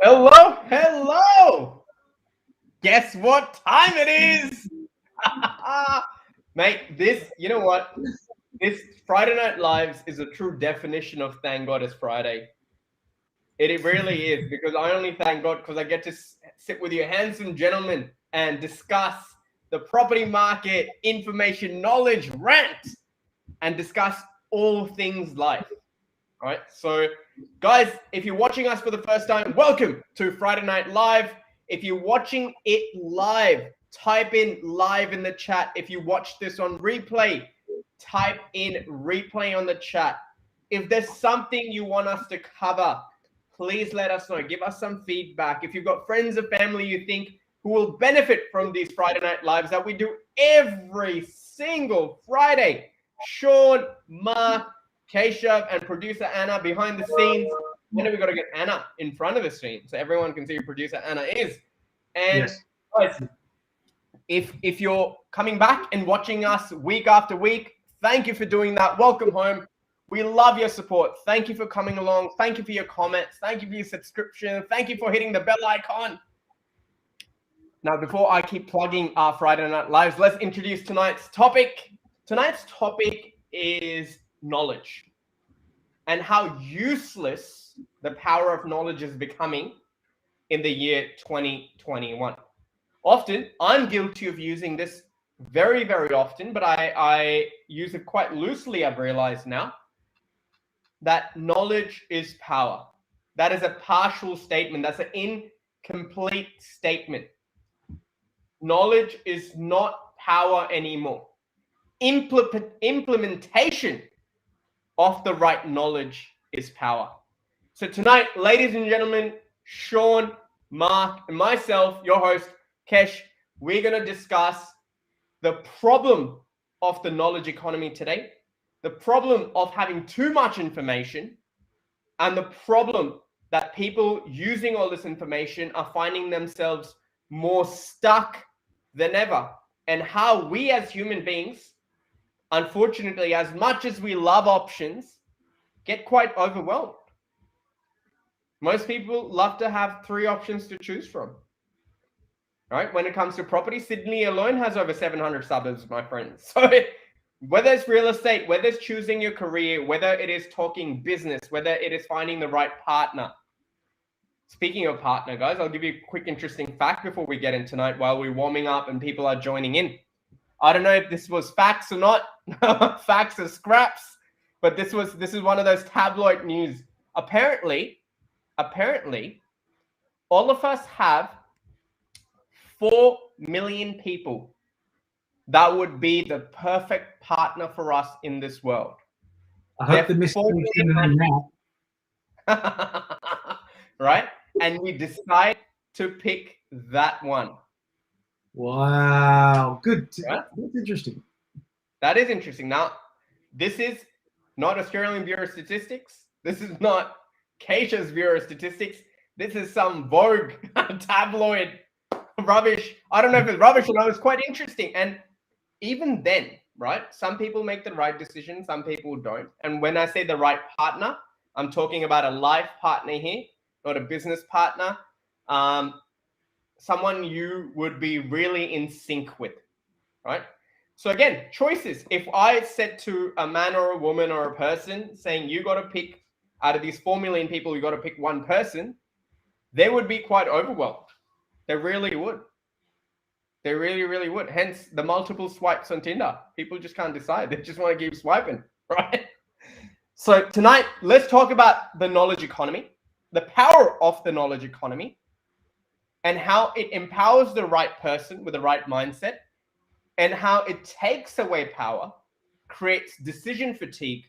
Hello, hello. Guess what time it is? Mate, you know what? This Friday Night Lives is a true definition of thank God it's Friday. It really is, because I only thank God because I get to sit with you handsome gentlemen and discuss the property market, information, knowledge, rant, and discuss all things life. All right. So, guys, if you're watching us for the first time, welcome to Friday Night Live. If you're watching it live, type in live in the chat. If you watch this on replay, type in replay on the chat. If there's something you want us to cover, please let us know. Give us some feedback. If you've got friends or family you think who will benefit from these Friday Night Lives that we do every single Friday, Sean, Mark, Keshav, and producer Anna behind the scenes. Then we got to get Anna in front of the screen so everyone can see who producer Anna is. And Yes. guys, if you're coming back and watching us week after week, thank you for doing that. Welcome home. We love your support. Thank you for coming along. Thank you for your comments. Thank you for your subscription. Thank you for hitting the bell icon. Now, before I keep plugging our Friday Night Lives, let's introduce tonight's topic. Tonight's topic is knowledge and how useless the power of knowledge is becoming in the year 2021. Often, I'm guilty of using this very, very often, but I use it quite loosely, I've realized now. That knowledge is power. That is a partial statement. That's an incomplete statement. Knowledge is not power anymore. Implementation of the right knowledge is power. So tonight, ladies and gentlemen, Sean, Mark, and myself, your host, Kesh, we're going to discuss the problem of the knowledge economy today, the problem of having too much information, and the problem that people using all this information are finding themselves more stuck than ever, and how we as human beings, unfortunately, as much as we love options, get quite overwhelmed. Most people love to have 3 options to choose from. Right? When it comes to property, Sydney alone has over 700 suburbs, my friends. So whether it's real estate, whether it's choosing your career, whether it is talking business, whether it is finding the right partner. Speaking of partner, guys, I'll give you a quick interesting fact before we get in tonight while we're warming up and people are joining in. I don't know if this was facts or not. Facts are scraps, but this is one of those tabloid news. Apparently, all of us have 4 million people that would be the perfect partner for us in this world. I hope the mystery right? And we decide to pick that one. Wow, good. Right? That's interesting. That is interesting. Now, this is not Australian Bureau of Statistics. This is not Keshav's Bureau of Statistics. This is some Vogue tabloid rubbish. I don't know if it's rubbish or not. It's quite interesting. And even then, right, some people make the right decision, some people don't. And when I say the right partner, I'm talking about a life partner here, not a business partner. Someone you would be really in sync with, right? So again, choices. If I said to a man or a woman or a person saying you got to pick out of these 4 million people, you got to pick one person, they would be quite overwhelmed. They really would. They really, really would. Hence the multiple swipes on Tinder. People just can't decide. They just want to keep swiping, right? So tonight, let's talk about the knowledge economy, the power of the knowledge economy, and how it empowers the right person with the right mindset, and how it takes away power, creates decision fatigue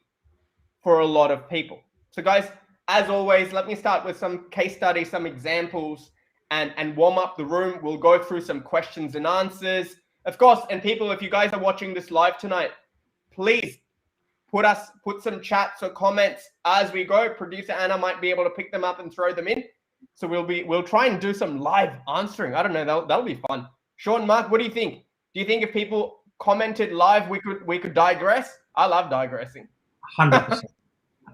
for a lot of people. So guys, as always, let me start with some case studies, some examples, and warm up the room. We'll go through some questions and answers. Of course, and people, if you guys are watching this live tonight, please put some chats or comments as we go. Producer Anna might be able to pick them up and throw them in. So we'll try and do some live answering. I don't know, that'll be fun. Sean, Mark, what do you think? Do you think if people commented live, we could digress? I love digressing. 100%.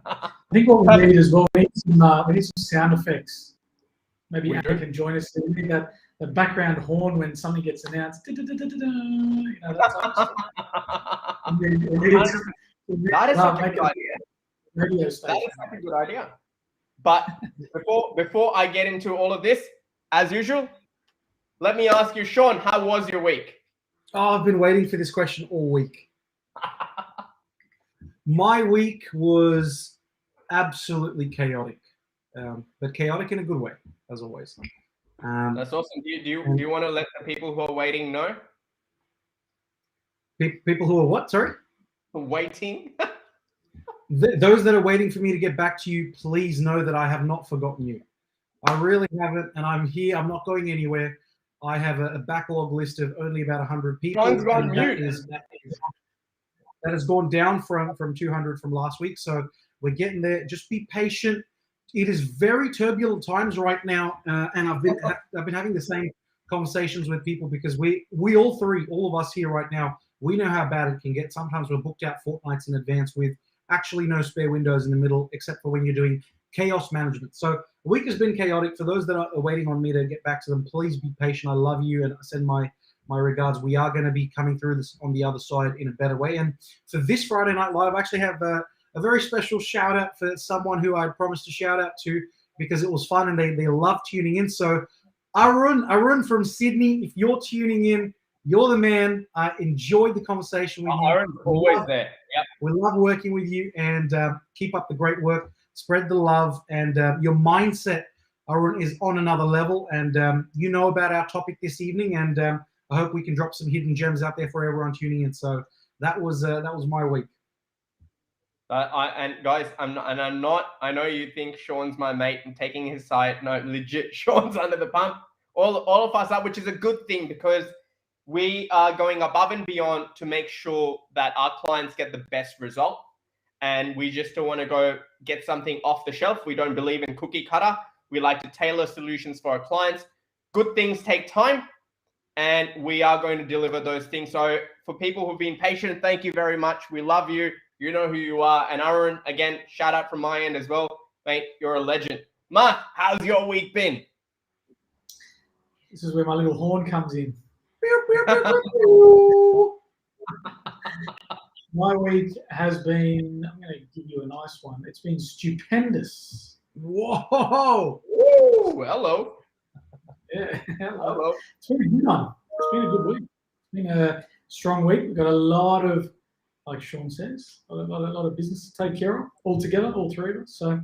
I think what we need as well, we need some sound effects. Maybe Anna can join us. We need that background horn when something gets announced. You know, that type of stuff. That is such a good idea. Radio station. That is such a good idea. But before I get into all of this, as usual, let me ask you, Sean, how was your week? Oh, I've been waiting for this question all week. My week was absolutely chaotic, but chaotic in a good way, as always. That's awesome. Do you want to let the people who are waiting know? People who are what? Sorry? Waiting? Those that are waiting for me to get back to you, please know that I have not forgotten you. I really haven't, and I'm here. I'm not going anywhere. I have a backlog list of only about 100 people. That has gone down from 200 from last week. So we're getting there. Just be patient. It is very turbulent times right now, and I've been having the same conversations with people because we all of us here right now, we know how bad it can get. Sometimes we're booked out fortnights in advance with actually no spare windows in the middle, except for when you're doing chaos management. So the week has been chaotic. For those that are waiting on me to get back to them, please be patient. I love you and I send my regards. We are going to be coming through this on the other side in a better way. And for this Friday Night Live, I actually have a very special shout out for someone who I promised to shout out to because it was fun and they love tuning in. So Arun from Sydney, if you're tuning in, you're the man. I enjoyed the conversation with you. Arun's always there. Yep. We love working with you and keep up the great work. Spread the love and your mindset, Arun, is on another level. And you know about our topic this evening, and I hope we can drop some hidden gems out there for everyone tuning in. So that was my week. And guys, I'm not. I know you think Sean's my mate and taking his side. No, legit, Sean's under the pump. All of us are, which is a good thing because we are going above and beyond to make sure that our clients get the best result. And we just don't want to go get something off the shelf. We don't believe in cookie cutter. We like to tailor solutions for our clients. Good things take time, and we are going to deliver those things. So for people who've been patient, thank you very much. We love you. You know who you are. And Aaron, again, shout out from my end as well. Mate, you're a legend. Mark, how's your week been? This is where my little horn comes in. My week has been, I'm going to give you a nice one. It's been stupendous. Whoa. Ooh, hello. Yeah, hello. It's been a good one. It's been a good week. It's been a strong week. We've got a lot of, like Sean says, a lot of business to take care of all together, all three of us. So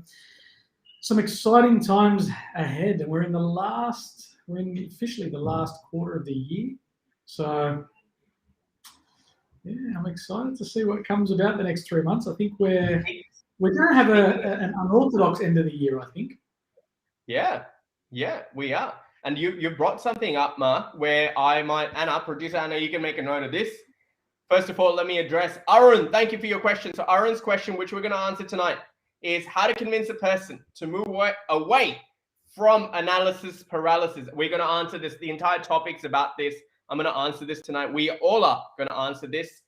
some exciting times ahead. And we're officially the last quarter of the year. So yeah, I'm excited to see what comes about the next 3 months. I think we're going to have an unorthodox end of the year, I think. Yeah, we are. And you brought something up, Mark, where I might, producer Anna, you can make a note of this. First of all, let me address Arun. Thank you for your question. So Arun's question, which we're going to answer tonight, is how to convince a person to move away from analysis paralysis. We're going to answer this. The entire topic's about this. I'm going to answer this tonight. We all are going to answer this.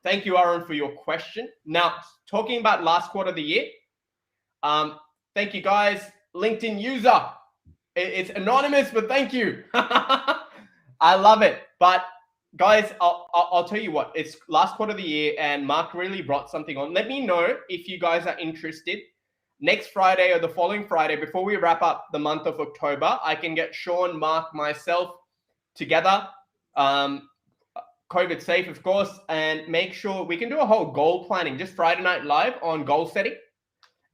Thank you, Aaron, for your question. Now, talking about last quarter of the year, thank you, guys. LinkedIn user. It's anonymous, but thank you. I love it. But, guys, I'll tell you what. It's last quarter of the year, and Mark really brought something on. Let me know if you guys are interested. Next Friday or the following Friday, before we wrap up the month of October, I can get Sean, Mark, myself together, COVID safe, of course, and make sure we can do a whole goal planning, just Friday Night Live on goal setting.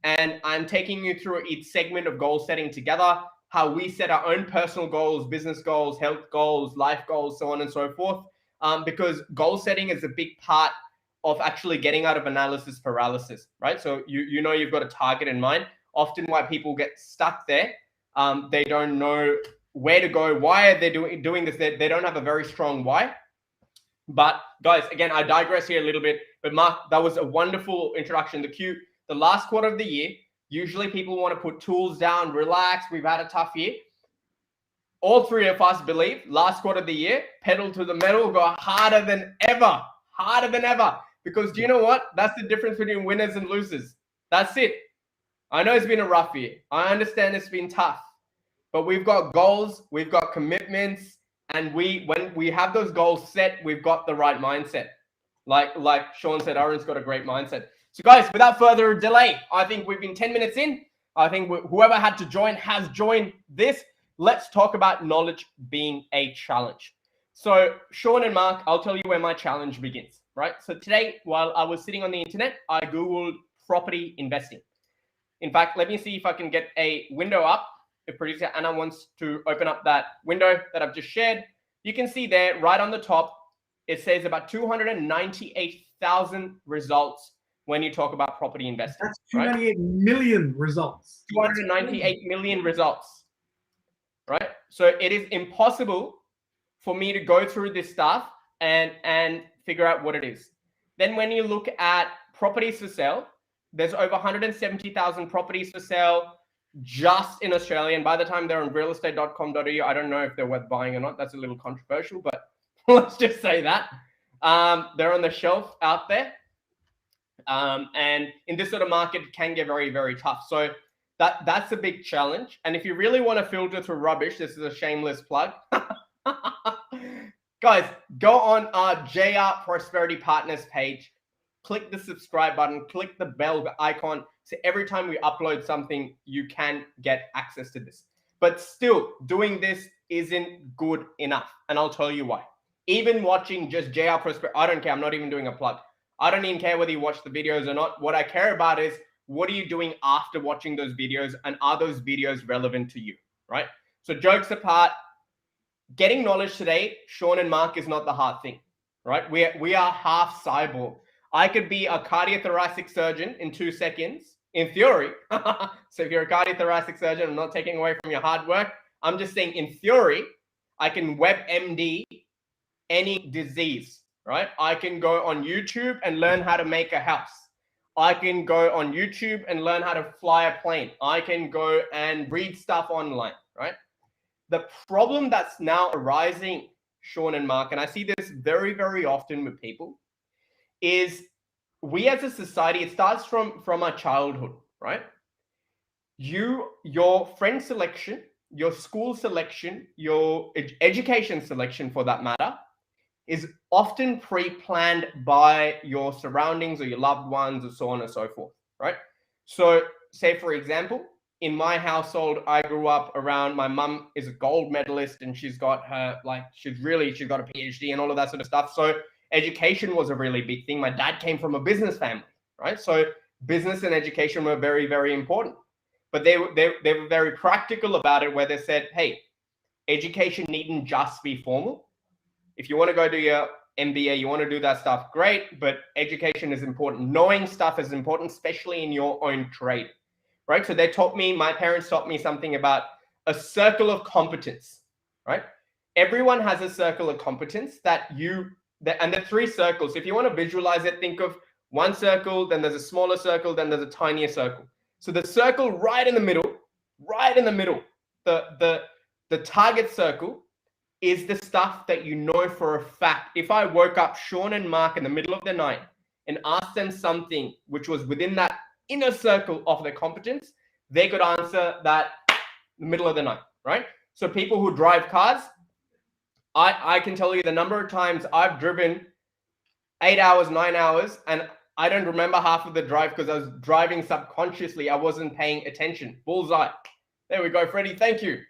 And I'm taking you through each segment of goal setting together, how we set our own personal goals, business goals, health goals, life goals, so on and so forth. Because goal setting is a big part of actually getting out of analysis paralysis, right? So you know you've got a target in mind. Often why people get stuck there, they don't know where to go. Why are they doing this? They don't have a very strong why. But guys, again, I digress here a little bit. But Mark, that was a wonderful introduction. The last quarter of the year, usually people want to put tools down, relax. We've had a tough year. All three of us believe last quarter of the year, pedal to the metal, go harder than ever. Because do you know what? That's the difference between winners and losers. That's it. I know it's been a rough year. I understand it's been tough, but we've got goals, we've got commitments, and when we have those goals set, we've got the right mindset. Like Sean said, Aaron's got a great mindset. So guys, without further delay, I think we've been 10 minutes in. I think whoever had to join has joined this. Let's talk about knowledge being a challenge. So Sean and Mark, I'll tell you where my challenge begins, right? So today, while I was sitting on the internet, I Googled property investing. In fact, let me see if I can get a window up. If producer Anna wants to open up that window that I've just shared, you can see there right on the top, it says about 298,000 results when you talk about property investing. That's 298 million results. 298 million results, right? So it is impossible for me to go through this stuff and figure out what it is. Then when you look at properties for sale, there's over 170,000 properties for sale just in Australia. And by the time they're on realestate.com.au, I don't know if they're worth buying or not. That's a little controversial, but let's just say that. They're on the shelf out there. And in this sort of market, it can get very, very tough. So that's a big challenge. And if you really want to filter through rubbish, this is a shameless plug. Guys, go on our JR Prosperity Partners page. Click the subscribe button, click the bell icon. So every time we upload something, you can get access to this. But still, doing this isn't good enough. And I'll tell you why. Even watching just JR Prosperity, I don't care. I'm not even doing a plug. I don't even care whether you watch the videos or not. What I care about is what are you doing after watching those videos, and are those videos relevant to you, right? So jokes apart, getting knowledge today, Sean and Mark, is not the hard thing, right? We are half cyborg. I could be a cardiothoracic surgeon in 2 seconds, in theory. So if you're a cardiothoracic surgeon, I'm not taking away from your hard work. I'm just saying in theory, I can WebMD any disease, right? I can go on YouTube and learn how to make a house. I can go on YouTube and learn how to fly a plane. I can go and read stuff online, right? The problem that's now arising, Sean and Mark, and I see this very, very often with people, is we as a society, it starts from our childhood, right? Your friend selection, your school selection, your education selection for that matter, is often pre-planned by your surroundings or your loved ones or so on and so forth, right? So say, for example, in my household, I grew up around, my mum is a gold medalist and she's got her, she's got a PhD and all of that sort of stuff. So education was a really big thing. My dad came from a business family, right? So business and education were very, very important. But they were very practical about it, where they said, hey, education needn't just be formal. If you want to go do your MBA, you want to do that stuff, great, but education is important. Knowing stuff is important, especially in your own trade, right? So my parents taught me something about a circle of competence, right? Everyone has a circle of competence and the 3 circles. If you want to visualize it, think of one circle, then there's a smaller circle, then there's a tinier circle. So the circle right in the middle, the target circle is the stuff that you know for a fact. If I woke up Sean and Mark in the middle of the night and asked them something which was within that inner circle of their competence, they could answer that in the middle of the night, right? So people who drive cars, I can tell you the number of times I've driven 8 hours, 9 hours, and I don't remember half of the drive because I was driving subconsciously. I wasn't paying attention. Bullseye. There we go, Freddie. Thank you.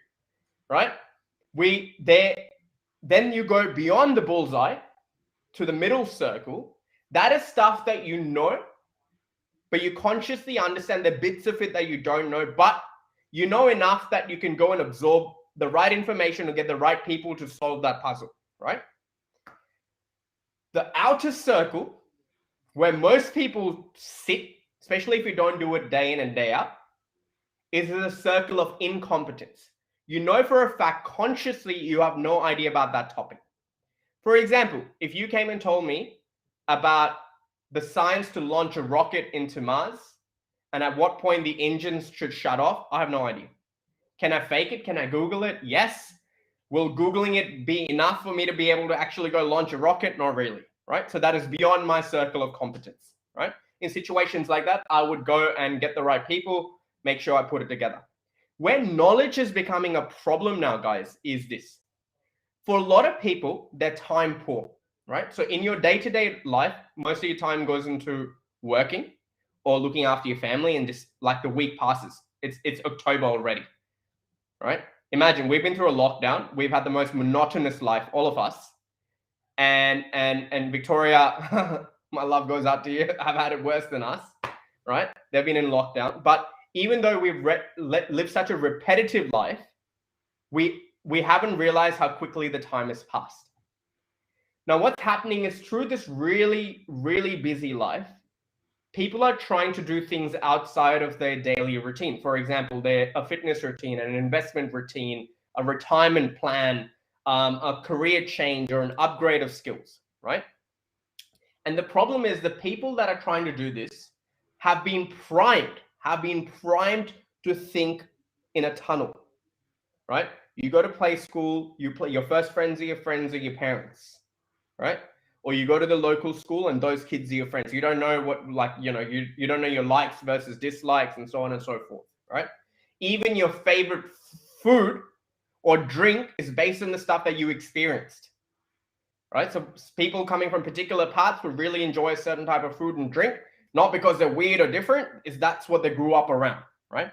Right? Then you go beyond the bullseye to the middle circle. That is stuff that you know, but you consciously understand the bits of it that you don't know, but you know enough that you can go and absorb the right information to get the right people to solve that puzzle, right? The outer circle, where most people sit, especially if you don't do it day in and day out, is a circle of incompetence. You know for a fact, consciously, you have no idea about that topic. For example, if you came and told me about the science to launch a rocket into Mars and at what point the engines should shut off, I have no idea. Can I fake it? Can I Google it? Yes. Will Googling it be enough for me to be able to actually go launch a rocket? Not really, right? So that is beyond my circle of competence, right? in situations like that, I would go and get the right people, make sure I put it together. Where knowledge is becoming a problem now, guys, is this. For a lot of people, they're time poor, right? So in your day-to-day life, most of your time goes into working or looking after your family, and just like the week passes. It's October already, right? Imagine we've been through a lockdown. We've had the most monotonous life, all of us. And Victoria, my love goes out to you, have had it worse than us, right? They've been in lockdown. But even though we've lived such a repetitive life, we haven't realized how quickly the time has passed. Now, what's happening is through this really, really busy life, people are trying to do things outside of their daily routine. For example, a fitness routine, an investment routine, a retirement plan, a career change, or an upgrade of skills, right? And the problem is the people that are trying to do this have been primed to think in a tunnel, right? You go to play school, your first friends are your parents, right? Or you go to the local school and those kids are your friends. You don't know what, you don't know your likes versus dislikes and so on and so forth, right? Even your favorite food or drink is based on the stuff that you experienced, right? So people coming from particular parts would really enjoy a certain type of food and drink, not because they're weird or different, that's what they grew up around, right?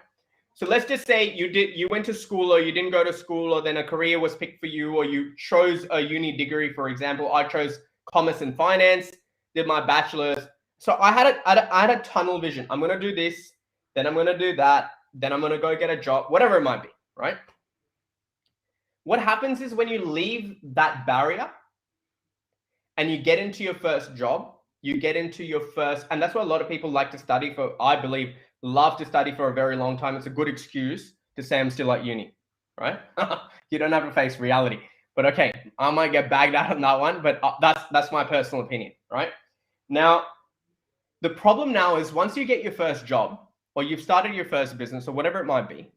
So let's just say you went to school, or you didn't go to school, or then a career was picked for you, or you chose a uni degree. For example, I chose commerce and finance, did my bachelor's. So I had a tunnel vision. I'm going to do this, then I'm going to do that, then I'm going to go get a job, whatever it might be, right? What happens is when you leave that barrier and you get into your first job, you get into your first, and that's what a lot of people like to study for, I believe, love to study for a very long time. It's a good excuse to say I'm still at uni, right? You don't have to face reality. But okay, I might get bagged out on that one, but that's my personal opinion, right? Now, the problem now is once you get your first job, or you've started your first business, or whatever it might be,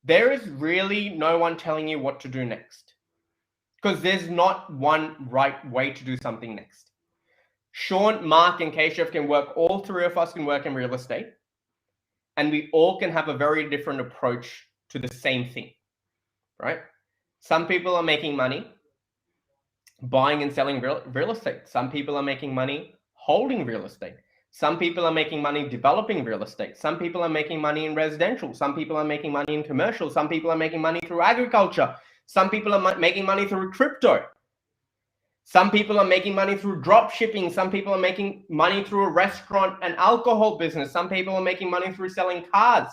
there is really no one telling you what to do next, because there's not one right way to do something next. Sean, Mark, and Keshav can work, all three of us can work in real estate, and we all can have a very different approach to the same thing, right? Some people are making money buying and selling real estate. Some people are making money holding real estate. Some people are making money developing real estate. Some people are making money in residential. Some people are making money in commercial. Some people are making money through agriculture. Some people are making money through crypto. Some people are making money through drop shipping. Some people are making money through a restaurant and alcohol business. Some people are making money through selling cars.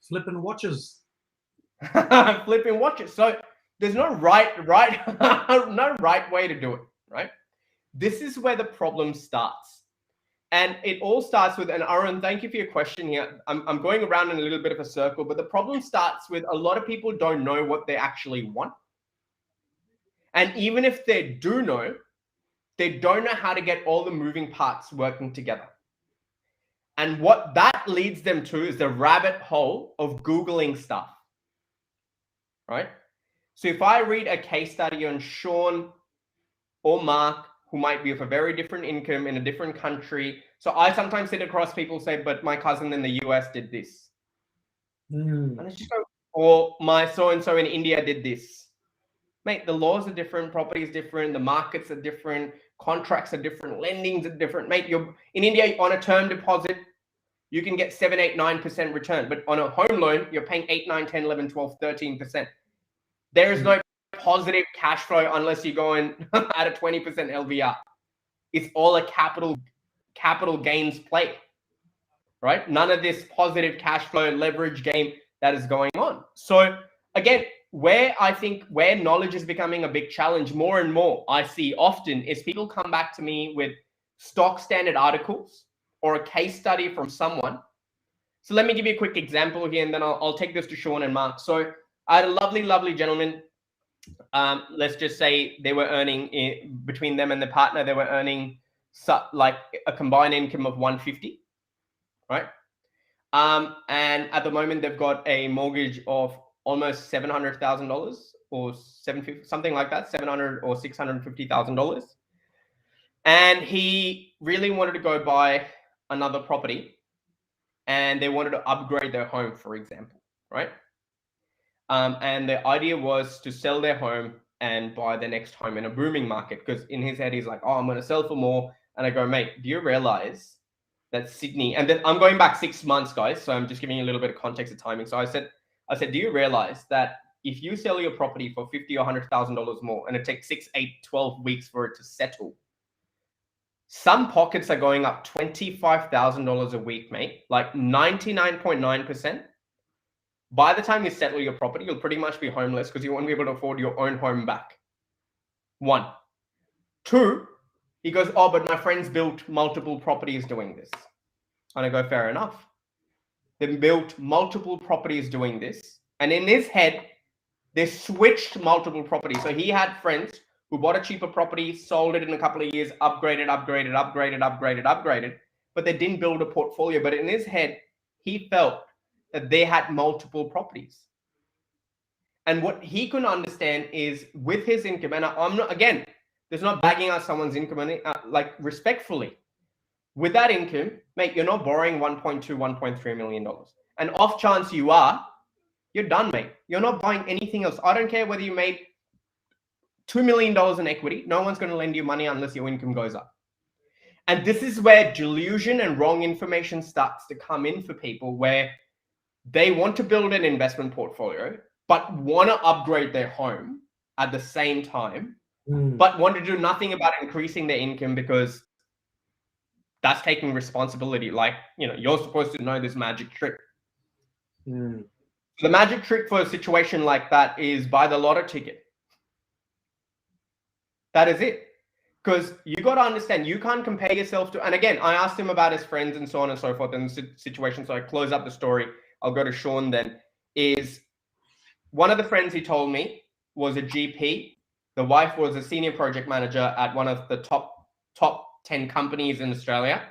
Flipping watches. Flipping watches. So there's no no right way to do it, right? This is where the problem starts. And it all starts with, and Aaron, thank you for your question here. I'm going around in a little bit of a circle, but the problem starts with a lot of people don't know what they actually want. And even if they do know, they don't know how to get all the moving parts working together. And what that leads them to is the rabbit hole of Googling stuff, right? So if I read a case study on Sean or Mark, who might be of a very different income in a different country. So I sometimes sit across people say, but my cousin in the US did this. And it's just go, or my so-and-so in India did this. Mate, the laws are different, property is different, the markets are different, contracts are different, lendings are different. Mate, you're in India on a term deposit, you can get 7, 8, 9% return. But on a home loan, you're paying 8, 9, 10, 11, 12, 13%. There is no positive cash flow unless you go in at a 20% LVR. It's all a capital gains play, right? None of this positive cash flow leverage game that is going on. So again, where knowledge is becoming a big challenge more and more, I see often is people come back to me with stock standard articles or a case study from someone. So let me give you a quick example here, and then I'll take this to Sean and Mark. So I had a lovely gentleman. Let's just say they were earning, between them and the partner, they were earning like a combined income of 150, right? And at the moment they've got a mortgage of almost $700,000 or 750, something like that, $700 or $650,000. And he really wanted to go buy another property and they wanted to upgrade their home, for example, right? And the idea was to sell their home and buy the next home in a booming market. Because in his head, he's like, oh, I'm going to sell for more. And I go, mate, do you realize that Sydney, and then I'm going back 6 months, guys. So I'm just giving you a little bit of context of timing. So I said, do you realize that if you sell your property for $50,000 or $100,000 more and it takes 6, 8, 12 weeks for it to settle, some pockets are going up $25,000 a week, mate, like 99.9%. By the time you settle your property, you'll pretty much be homeless because you won't be able to afford your own home back. 1. 2, he goes, oh, but my friends built multiple properties doing this. And I go, fair enough. They built multiple properties doing this. And in his head, they switched multiple properties. So he had friends who bought a cheaper property, sold it in a couple of years, upgraded, but they didn't build a portfolio. But in his head, he felt that they had multiple properties. And what he couldn't understand is with his income, and I'm not, again, there's not bagging out someone's income, like respectfully. With that income, mate, you're not borrowing $1.2, $1.3 million. And off chance you are, you're done, mate. You're not buying anything else. I don't care whether you made $2 million in equity. No one's going to lend you money unless your income goes up. And this is where delusion and wrong information starts to come in for people, where they want to build an investment portfolio, but want to upgrade their home at the same time, but want to do nothing about increasing their income because that's taking responsibility. Like, you're supposed to know this magic trick. The magic trick for a situation like that is buy the lotto ticket. That is it. Because you got to understand, you can't compare yourself to, and again, I asked him about his friends and so on and so forth in the situation. So I close up the story. I'll go to Sean then. Is one of the friends he told me was a GP. The wife was a senior project manager at one of the top 10 companies in Australia,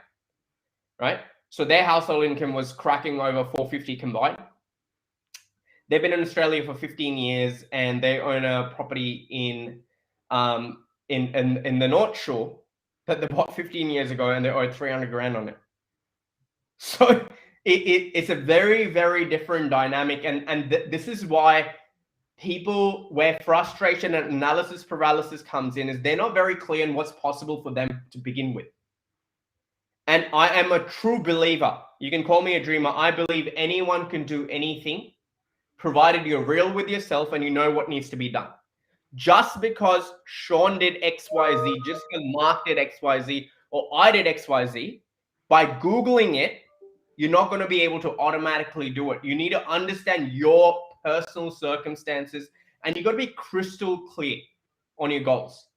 right? So their household income was cracking over 450 combined. They've been in Australia for 15 years and they own a property in the North Shore that they bought 15 years ago and they owe 300 grand on it. So it's a very, very different dynamic. And this is why people, where frustration and analysis paralysis comes in, is they're not very clear on what's possible for them to begin with. And I am a true believer. You can call me a dreamer. I believe anyone can do anything, provided you're real with yourself and you know what needs to be done. Just because Sean did XYZ, just because Mark did XYZ, or I did XYZ, by Googling it, you're not going to be able to automatically do it. You need to understand your personal circumstances, and you got to be crystal clear on your goals.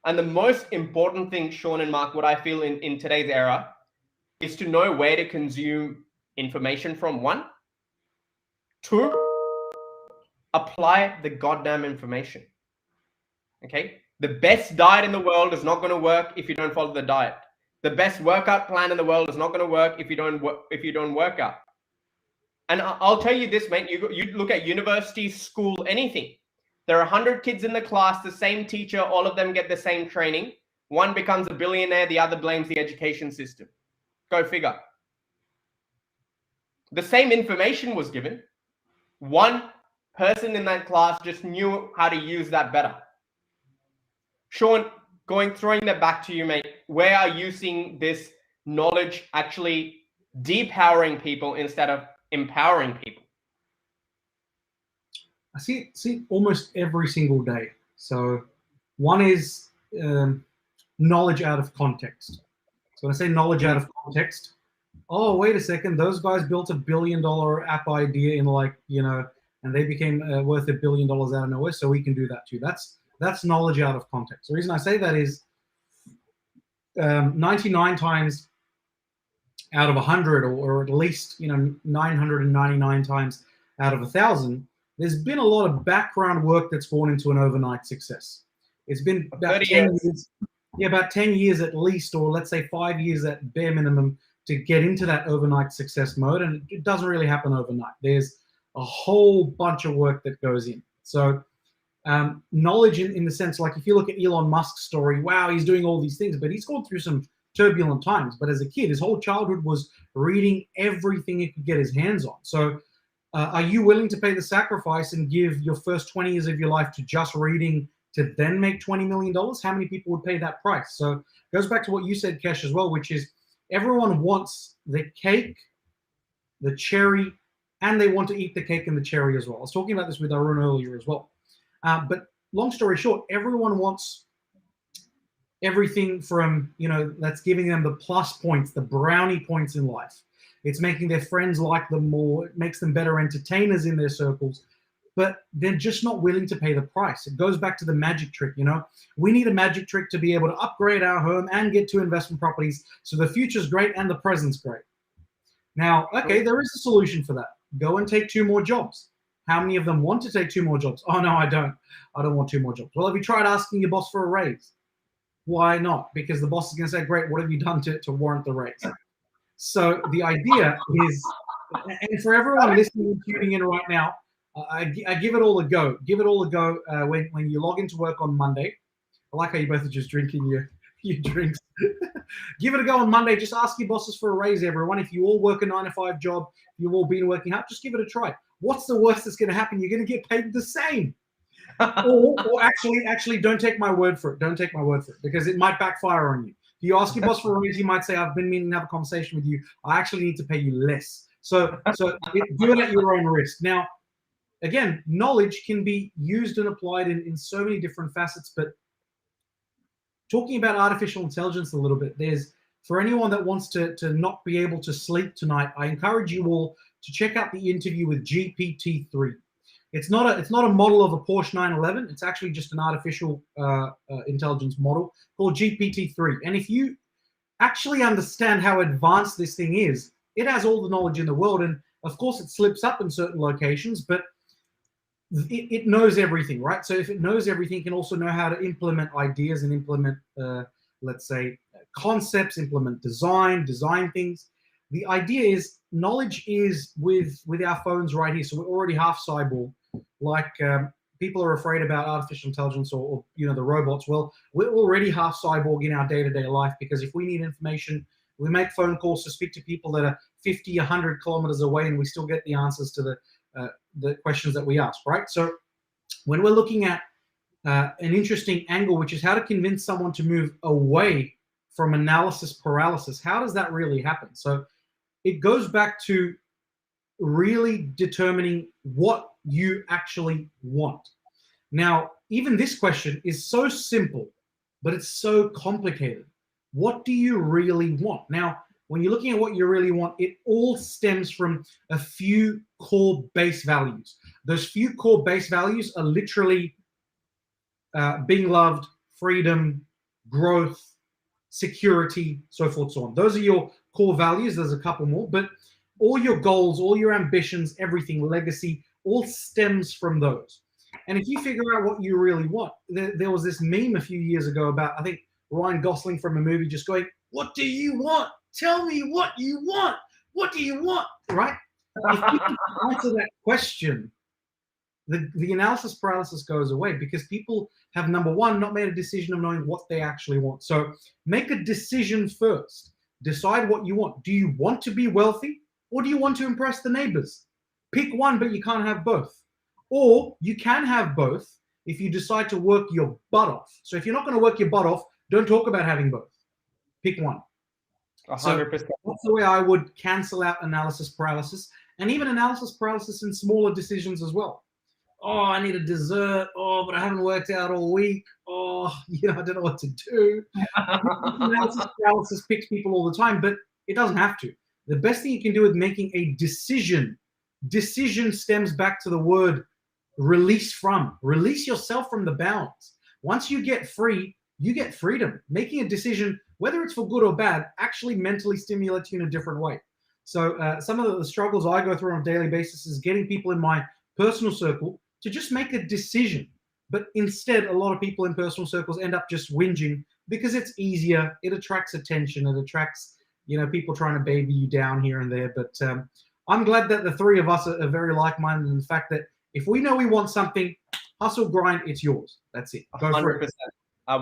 And the most important thing, Sean and Mark, what I feel in today's era, is to know where to consume information from. 1, 2, apply the goddamn information. Okay? The best diet in the world is not going to work if you don't follow the diet. The best workout plan in the world is not going to work if you don't work out. And I'll tell you this, mate. You look at university, school, anything. There are 100 kids in the class, the same teacher, all of them get the same training. One becomes a billionaire, the other blames the education system. Go figure. The same information was given. One person in that class just knew how to use that better. Sean, throwing that back to you, mate. Where are you seeing this knowledge actually depowering people instead of empowering people? I see it almost every single day. So one is knowledge out of context. So when I say knowledge out of context, oh, wait a second, those guys built $1 billion app idea in and they became worth $1 billion out of nowhere, so we can do that too. That's knowledge out of context. The reason I say that is 99 times out of 100, or at least 999 times out of 1,000, there's been a lot of background work that's gone into an overnight success. It's been about 10 years. Yeah, about 10 years at least, or let's say 5 years at bare minimum, to get into that overnight success mode. And it doesn't really happen overnight. There's a whole bunch of work that goes in. So knowledge in the sense, like if you look at Elon Musk's story, wow, he's doing all these things, but he's gone through some turbulent times. But as a kid, his whole childhood was reading everything he could get his hands on. So are you willing to pay the sacrifice and give your first 20 years of your life to just reading to then make $20 million? How many people would pay that price? So it goes back to what you said, Kesh, as well, which is everyone wants the cake, the cherry, and they want to eat the cake and the cherry as well. I was talking about this with Arun earlier as well. But long story short, everyone wants everything from, that's giving them the plus points, the brownie points in life. It's making their friends like them more. It makes them better entertainers in their circles. But they're just not willing to pay the price. It goes back to the magic trick, We need a magic trick to be able to upgrade our home and get to investment properties so the future's great and the present's great. Now, okay, there is a solution for that. Go and take 2 more jobs. How many of them want to take 2 more jobs? Oh, no, I don't. I don't want 2 more jobs. Well, have you tried asking your boss for a raise? Why not? Because the boss is going to say, great, what have you done to warrant the raise? So the idea is, and for everyone listening and tuning in right now, I give it all a go. Give it all a go when you log into work on Monday. I like how you both are just drinking your drinks. Give it a go on Monday. Just ask your bosses for a raise, everyone. If you all work a 9-to-5 job, you've all been working hard, just give it a try. What's the worst that's going to happen? You're going to get paid the same. or actually, don't take my word for it. Don't take my word for it, because it might backfire on you. If you ask your boss for a raise, he might say, I've been meaning to have a conversation with you. I actually need to pay you less. So do it at your own risk. Now, again, knowledge can be used and applied in so many different facets, but talking about artificial intelligence a little bit, for anyone that wants to not be able to sleep tonight, I encourage you all to check out the interview with GPT-3. It's not a model of a Porsche 911. It's actually just an artificial intelligence model called GPT-3. And if you actually understand how advanced this thing is, it has all the knowledge in the world. And of course, it slips up in certain locations, but it knows everything, right? So if it knows everything, it can also know how to implement ideas and implement, let's say, concepts, implement design things. The idea is knowledge is with our phones right here. So we're already half cyborg. Like people are afraid about artificial intelligence or the robots. Well, we're already half cyborg in our day-to-day life, because if we need information, we make phone calls to speak to people that are 50, 100 kilometers away, and we still get the answers to the questions that we ask, right? So when we're looking at an interesting angle, which is how to convince someone to move away from analysis paralysis, how does that really happen? So it goes back to really determining what you actually want. Now, even this question is so simple, but it's so complicated. What do you really want? Now, when you're looking at what you really want, it all stems from a few core base values. Those few core base values are literally being loved, freedom, growth, security, so forth, so on. Those are your core values. There's a couple more, but all your goals, all your ambitions, everything, legacy, all stems from those. And if you figure out what you really want, there was this meme a few years ago about, I think, Ryan Gosling from a movie just going, what do you want? Tell me what you want. What do you want? Right? If you can answer that question, the analysis paralysis goes away, because people have, number one, not made a decision of knowing what they actually want. So make a decision first. Decide what you want. Do you want to be wealthy, or do you want to impress the neighbors? Pick one, but you can't have both. Or you can have both if you decide to work your butt off. So if you're not going to work your butt off, don't talk about having both. Pick one. 100%. So that's the way I would cancel out analysis paralysis, and even analysis paralysis in smaller decisions as well. Oh, I need a dessert. Oh, but I haven't worked out all week. Oh, I don't know what to do. Analysis paralysis picks people all the time, but it doesn't have to. The best thing you can do is making a decision. Decision stems back to the word release from. Release yourself from the bounds. Once you get free, you get freedom. Making a decision, whether it's for good or bad, actually mentally stimulates you in a different way. So some of the struggles I go through on a daily basis is getting people in my personal circle to just make a decision. But instead, a lot of people in personal circles end up just whinging because it's easier. It attracts attention. It attracts, people trying to baby you down here and there. But I'm glad that the three of us are very like-minded in the fact that if we know we want something, hustle, grind, it's yours. That's it. Go 100%. For it.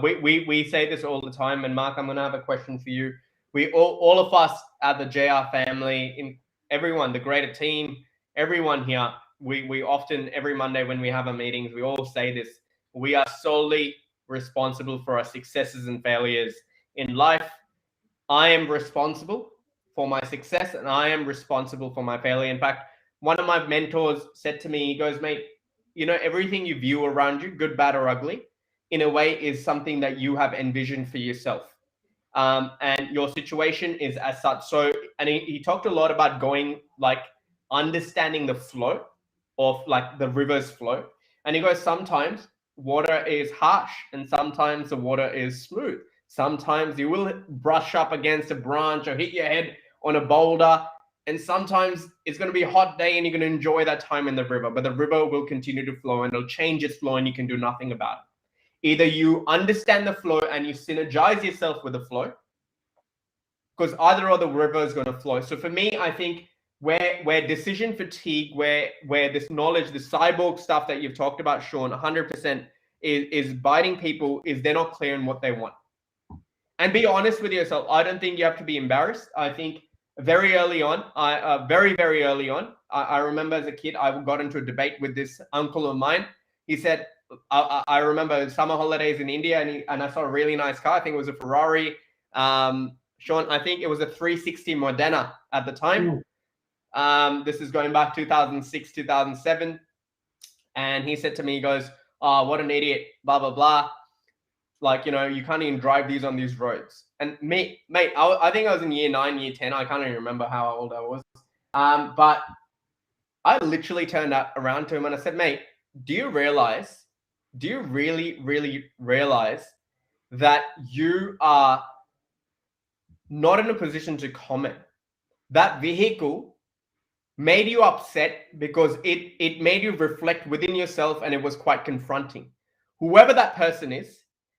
We say this all the time, and Mark, I'm going to have a question for you. We all of us at the JR family, in everyone, the greater team, everyone here, we often every Monday when we have our meetings, we all say this: we are solely responsible for our successes and failures in life. I am responsible for my success, and I am responsible for my failure. In fact, one of my mentors said to me, he goes, mate, you know, everything you view around you, good, bad, or ugly, in a way is something that you have envisioned for yourself. And your situation is as such. So, and he talked a lot about going, like, understanding the flow of like the river's flow. And he goes, sometimes water is harsh and sometimes the water is smooth. Sometimes you will brush up against a branch or hit your head on a boulder. And sometimes it's going to be a hot day and you're going to enjoy that time in the river, but the river will continue to flow and it'll change its flow and you can do nothing about it. Either you understand the flow and you synergize yourself with the flow, because either or the river is going to flow. So for me, I think where decision fatigue, where this knowledge, the cyborg stuff that you've talked about, Sean, 100% is biting people, is they're not clear on what they want. And be honest with yourself. I don't think you have to be embarrassed. I think very early on, very early on, I remember as a kid, I got into a debate with this uncle of mine. He said, I remember summer holidays in India, and I saw a really nice car. I think it was a Ferrari. Sean, I think it was a 360 Modena at the time. This is going back 2006, 2007. And he said to me, he goes, oh, what an idiot, blah, blah, blah. Like, you know, you can't even drive these on these roads. And mate, I think I was in year 9, year 10. I can't even remember how old I was. But I literally turned around to him and I said, mate, do you really realize that you are not in a position to comment? That vehicle made you upset because it made you reflect within yourself, and it was quite confronting. Whoever that person is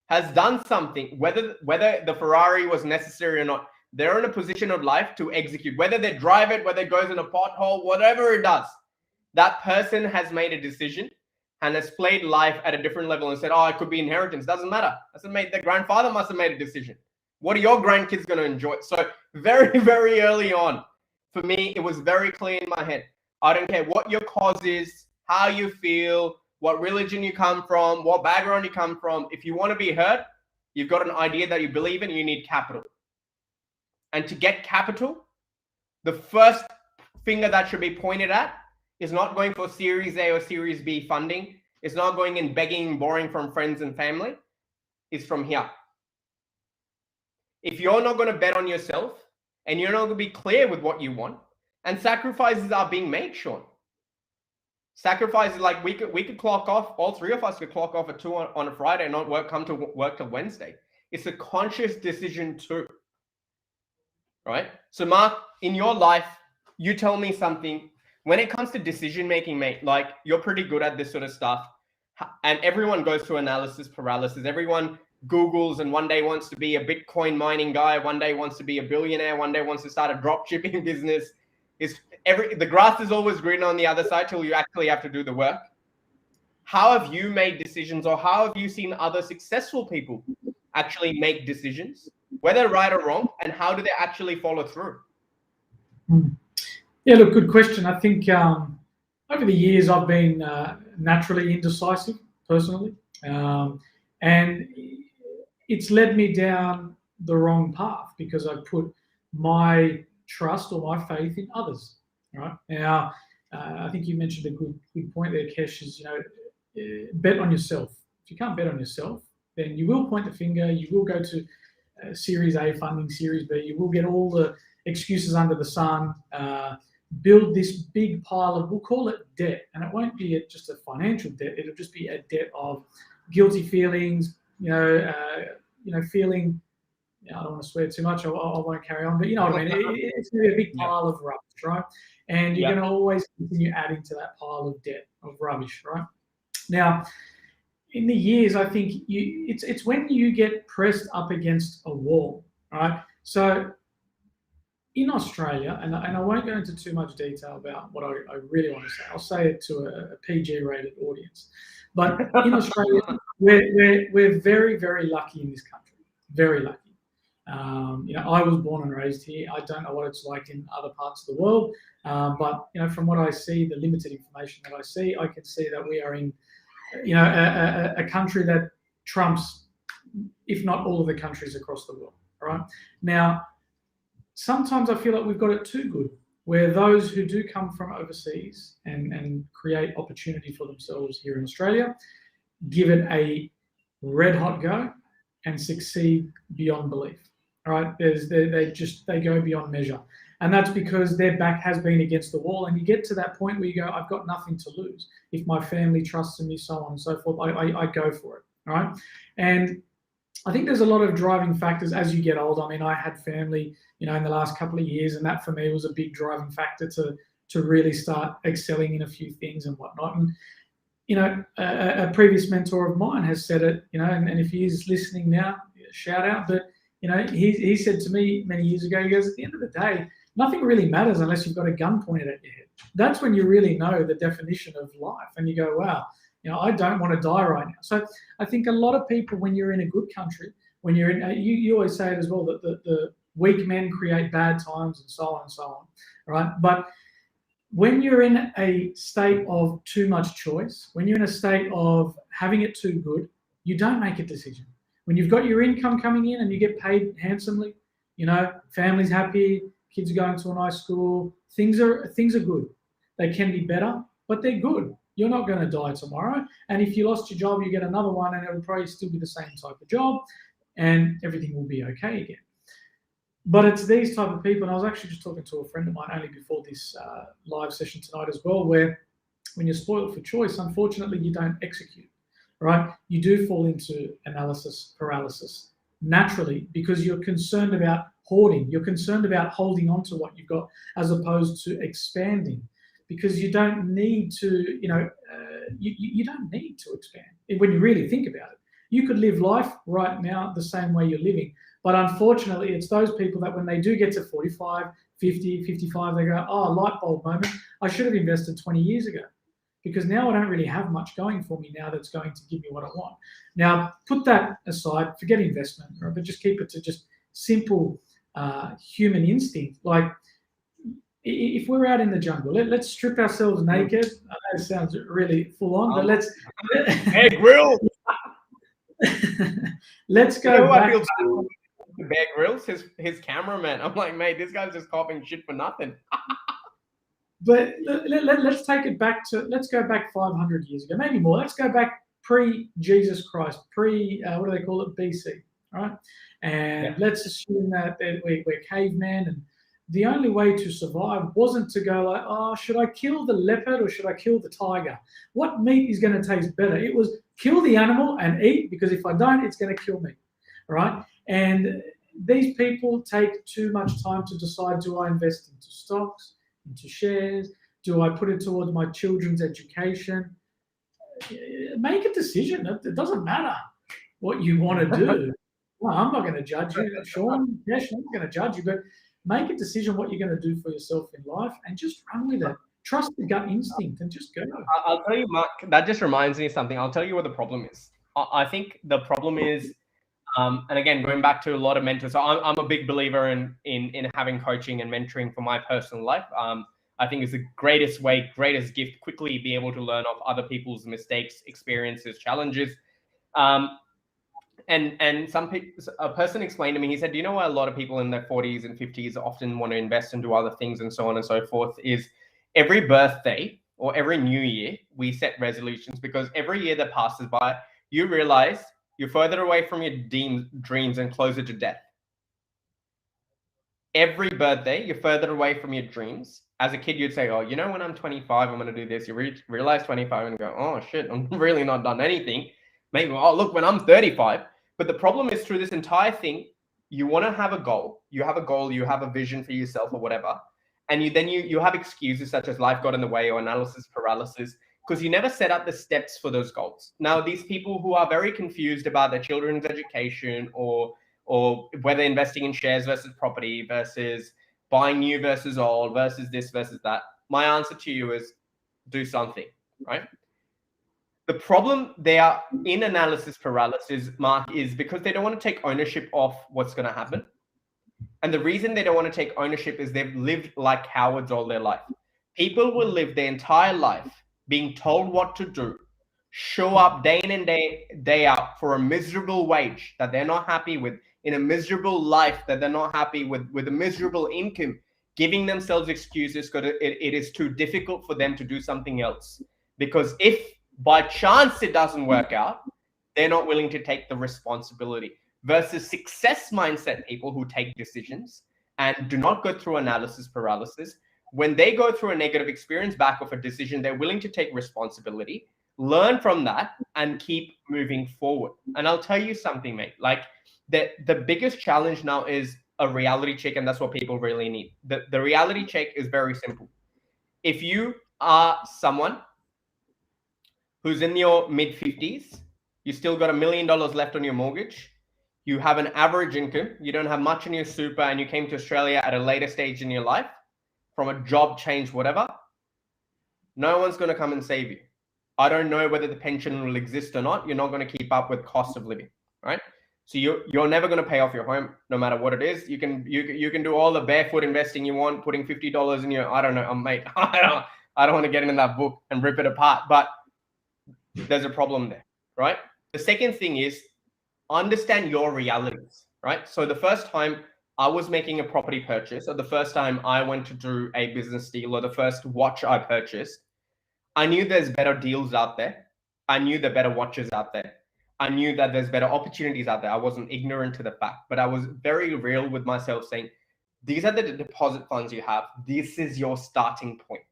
has done something, whether the Ferrari was necessary or not. They're in a position of life to execute, whether they drive it, whether it goes in a pothole, whatever it does. That person has made a decision and has played life at a different level and said, oh, it could be inheritance. Doesn't matter. I said, mate, the grandfather must have made a decision. What are your grandkids going to enjoy? So very, very early on, for me, it was very clear in my head. I don't care what your cause is, how you feel, what religion you come from, what background you come from. If you want to be heard, you've got an idea that you believe in, you need capital. And to get capital, the first finger that should be pointed at is not going for Series A or Series B funding. It's not going and begging and borrowing from friends and family. It's from here. If you're not going to bet on yourself and you're not going to be clear with what you want, and sacrifices are being made, Sean. Sacrifices, like we could clock off, all three of us could clock off at 2 on a Friday and not come to work till Wednesday. It's a conscious decision too, right? So Mark, in your life, you tell me something. When it comes to decision making, mate, like you're pretty good at this sort of stuff, and everyone goes through analysis paralysis. Everyone Googles and one day wants to be a Bitcoin mining guy, one day wants to be a billionaire, one day wants to start a drop shipping business. The grass is always green on the other side till you actually have to do the work. How have you made decisions, or how have you seen other successful people actually make decisions, whether right or wrong, and how do they actually follow through? Yeah, look, good question. I think over the years I've been naturally indecisive personally, and it's led me down the wrong path because I put my trust or my faith in others. Right now, I think you mentioned a good point there, Kesh. Is bet on yourself. If you can't bet on yourself, then you will point the finger. You will go to Series A funding, Series B. You will get all the excuses under the sun. Build this big pile of, we'll call it debt, and it won't be just a financial debt. It'll just be a debt of guilty feelings. Feeling. I don't want to swear too much. I won't carry on, but you know what I mean. It's going to be a big pile of rubbish, right? And you're going to always continue adding to that pile of debt of rubbish, right? Now, in the years, I think it's when you get pressed up against a wall, right? So in Australia, and I won't go into too much detail about what I really want to say. I'll say it to a PG-rated audience. But in Australia, we're very, very lucky in this country. Very lucky. I was born and raised here. I don't know what it's like in other parts of the world, but from what I see, the limited information that I see, I can see that we are in, a country that trumps, if not all of the countries across the world. All right. Now, sometimes I feel like we've got it too good, where those who do come from overseas and create opportunity for themselves here in Australia, give it a red hot go and succeed beyond belief. All right, they go beyond measure, and that's because their back has been against the wall. And you get to that point where you go, I've got nothing to lose. If my family trusts in me, so on and so forth, I go for it. All right, and I think there's a lot of driving factors as you get older. I mean, I had family, in the last couple of years, and that for me was a big driving factor to really start excelling in a few things and whatnot. And a previous mentor of mine has said it, and if he is listening now, shout out. But he said to me many years ago, he goes, at the end of the day, nothing really matters unless you've got a gun pointed at your head. That's when you really know the definition of life, and you go, wow, I don't want to die right now. So I think a lot of people, when you're in a good country, when you're in, you always say it as well, that the weak men create bad times and so on, right? But when you're in a state of too much choice, when you're in a state of having it too good, you don't make a decision. When you've got your income coming in and you get paid handsomely, family's happy, kids are going to a nice school, things are good. They can be better, but they're good. You're not going to die tomorrow. And if you lost your job, you get another one, and it'll probably still be the same type of job, and everything will be okay again. But it's these type of people, and I was actually just talking to a friend of mine only before this live session tonight as well, where when you're spoiled for choice, unfortunately, you don't execute, right? You do fall into analysis paralysis naturally because you're concerned about hoarding. You're concerned about holding on to what you've got as opposed to expanding, because you don't need to, you don't need to expand. When you really think about it, you could live life right now the same way you're living. But unfortunately, it's those people that when they do get to 45, 50, 55, they go, oh, light bulb moment. I should have invested 20 years ago, because now I don't really have much going for me now that's going to give me what I want. Now, put that aside, forget investment, right? But just keep it to just simple human instinct. Like, if we're out in the jungle, let's strip ourselves naked. I know it sounds really full on, but let's... Hey, Grill! Let's go back to Bear Grylls, his cameraman. I'm like, mate, this guy's just copying shit for nothing. But let's take it back to, let's go back 500 years ago, maybe more. Let's go back pre-Jesus Christ, what do they call it, BC, right? And let's assume that we're cavemen, and the only way to survive wasn't to go like, oh, should I kill the leopard or should I kill the tiger? What meat is going to taste better? It was kill the animal and eat, because if I don't, it's going to kill me, right? And these people take too much time to decide, do I invest into stocks, into shares? Do I put it towards my children's education? Make a decision. It doesn't matter what you want to do. Well, I'm not going to judge you, Sean. Yes, I'm not going to judge you, but make a decision what you're going to do for yourself in life and just run with it. Trust the gut instinct and just go. I'll tell you, Mark, that just reminds me of something. I'll tell you what the problem is. I think the problem is, and again, going back to a lot of mentors, so I'm a big believer in having coaching and mentoring for my personal life. I think it's the greatest way, greatest gift, quickly be able to learn off other people's mistakes, experiences, challenges. And a person explained to me, he said, do you know why a lot of people in their 40s and 50s often want to invest and do other things and so on and so forth is every birthday or every new year, we set resolutions, because every year that passes by, you realize you're further away from your dreams and closer to death. Every birthday, you're further away from your dreams. As a kid, you'd say, oh, when I'm 25, I'm going to do this. You realize 25 and go, oh, shit, I'm really not done anything. Maybe, oh, look, when I'm 35. But the problem is, through this entire thing, you want to have a goal. You have a goal, you have a vision for yourself or whatever. And you have excuses such as life got in the way or analysis paralysis, because you never set up the steps for those goals. Now, these people who are very confused about their children's education or whether investing in shares versus property versus buying new versus old versus this versus that. My answer to you is do something, right? The problem they are in analysis paralysis, Mark, is because they don't want to take ownership of what's going to happen. And the reason they don't want to take ownership is they've lived like cowards all their life. People will live their entire life being told what to do, show up day in and day out for a miserable wage that they're not happy with, in a miserable life that they're not happy with a miserable income, giving themselves excuses because it is too difficult for them to do something else. Because if by chance it doesn't work out, they're not willing to take the responsibility. Versus success mindset people who take decisions and do not go through analysis paralysis. When they go through a negative experience back of a decision, they're willing to take responsibility, learn from that, and keep moving forward. And I'll tell you something, mate, like the biggest challenge now is a reality check, and that's what people really need. The reality check is very simple. If you are someone who's in your mid-50s, you still got $1 million left on your mortgage, you have an average income, you don't have much in your super, and you came to Australia at a later stage in your life, from a job change, whatever, no one's going to come and save you. I don't know whether the pension will exist or not. You're not going to keep up with cost of living, right? So you're never going to pay off your home, no matter what it is. You can do all the barefoot investing you want, putting $50 in your, I don't know, mate. I don't want to get into that book and rip it apart, but there's a problem there, right? The second thing is understand your realities, right? So the first time I was making a property purchase, or the first time I went to do a business deal, or the first watch I purchased, I knew there's better deals out there. I knew there are better watches out there. I knew that there's better opportunities out there. I wasn't ignorant to the fact, but I was very real with myself saying, these are the deposit funds you have. This is your starting point.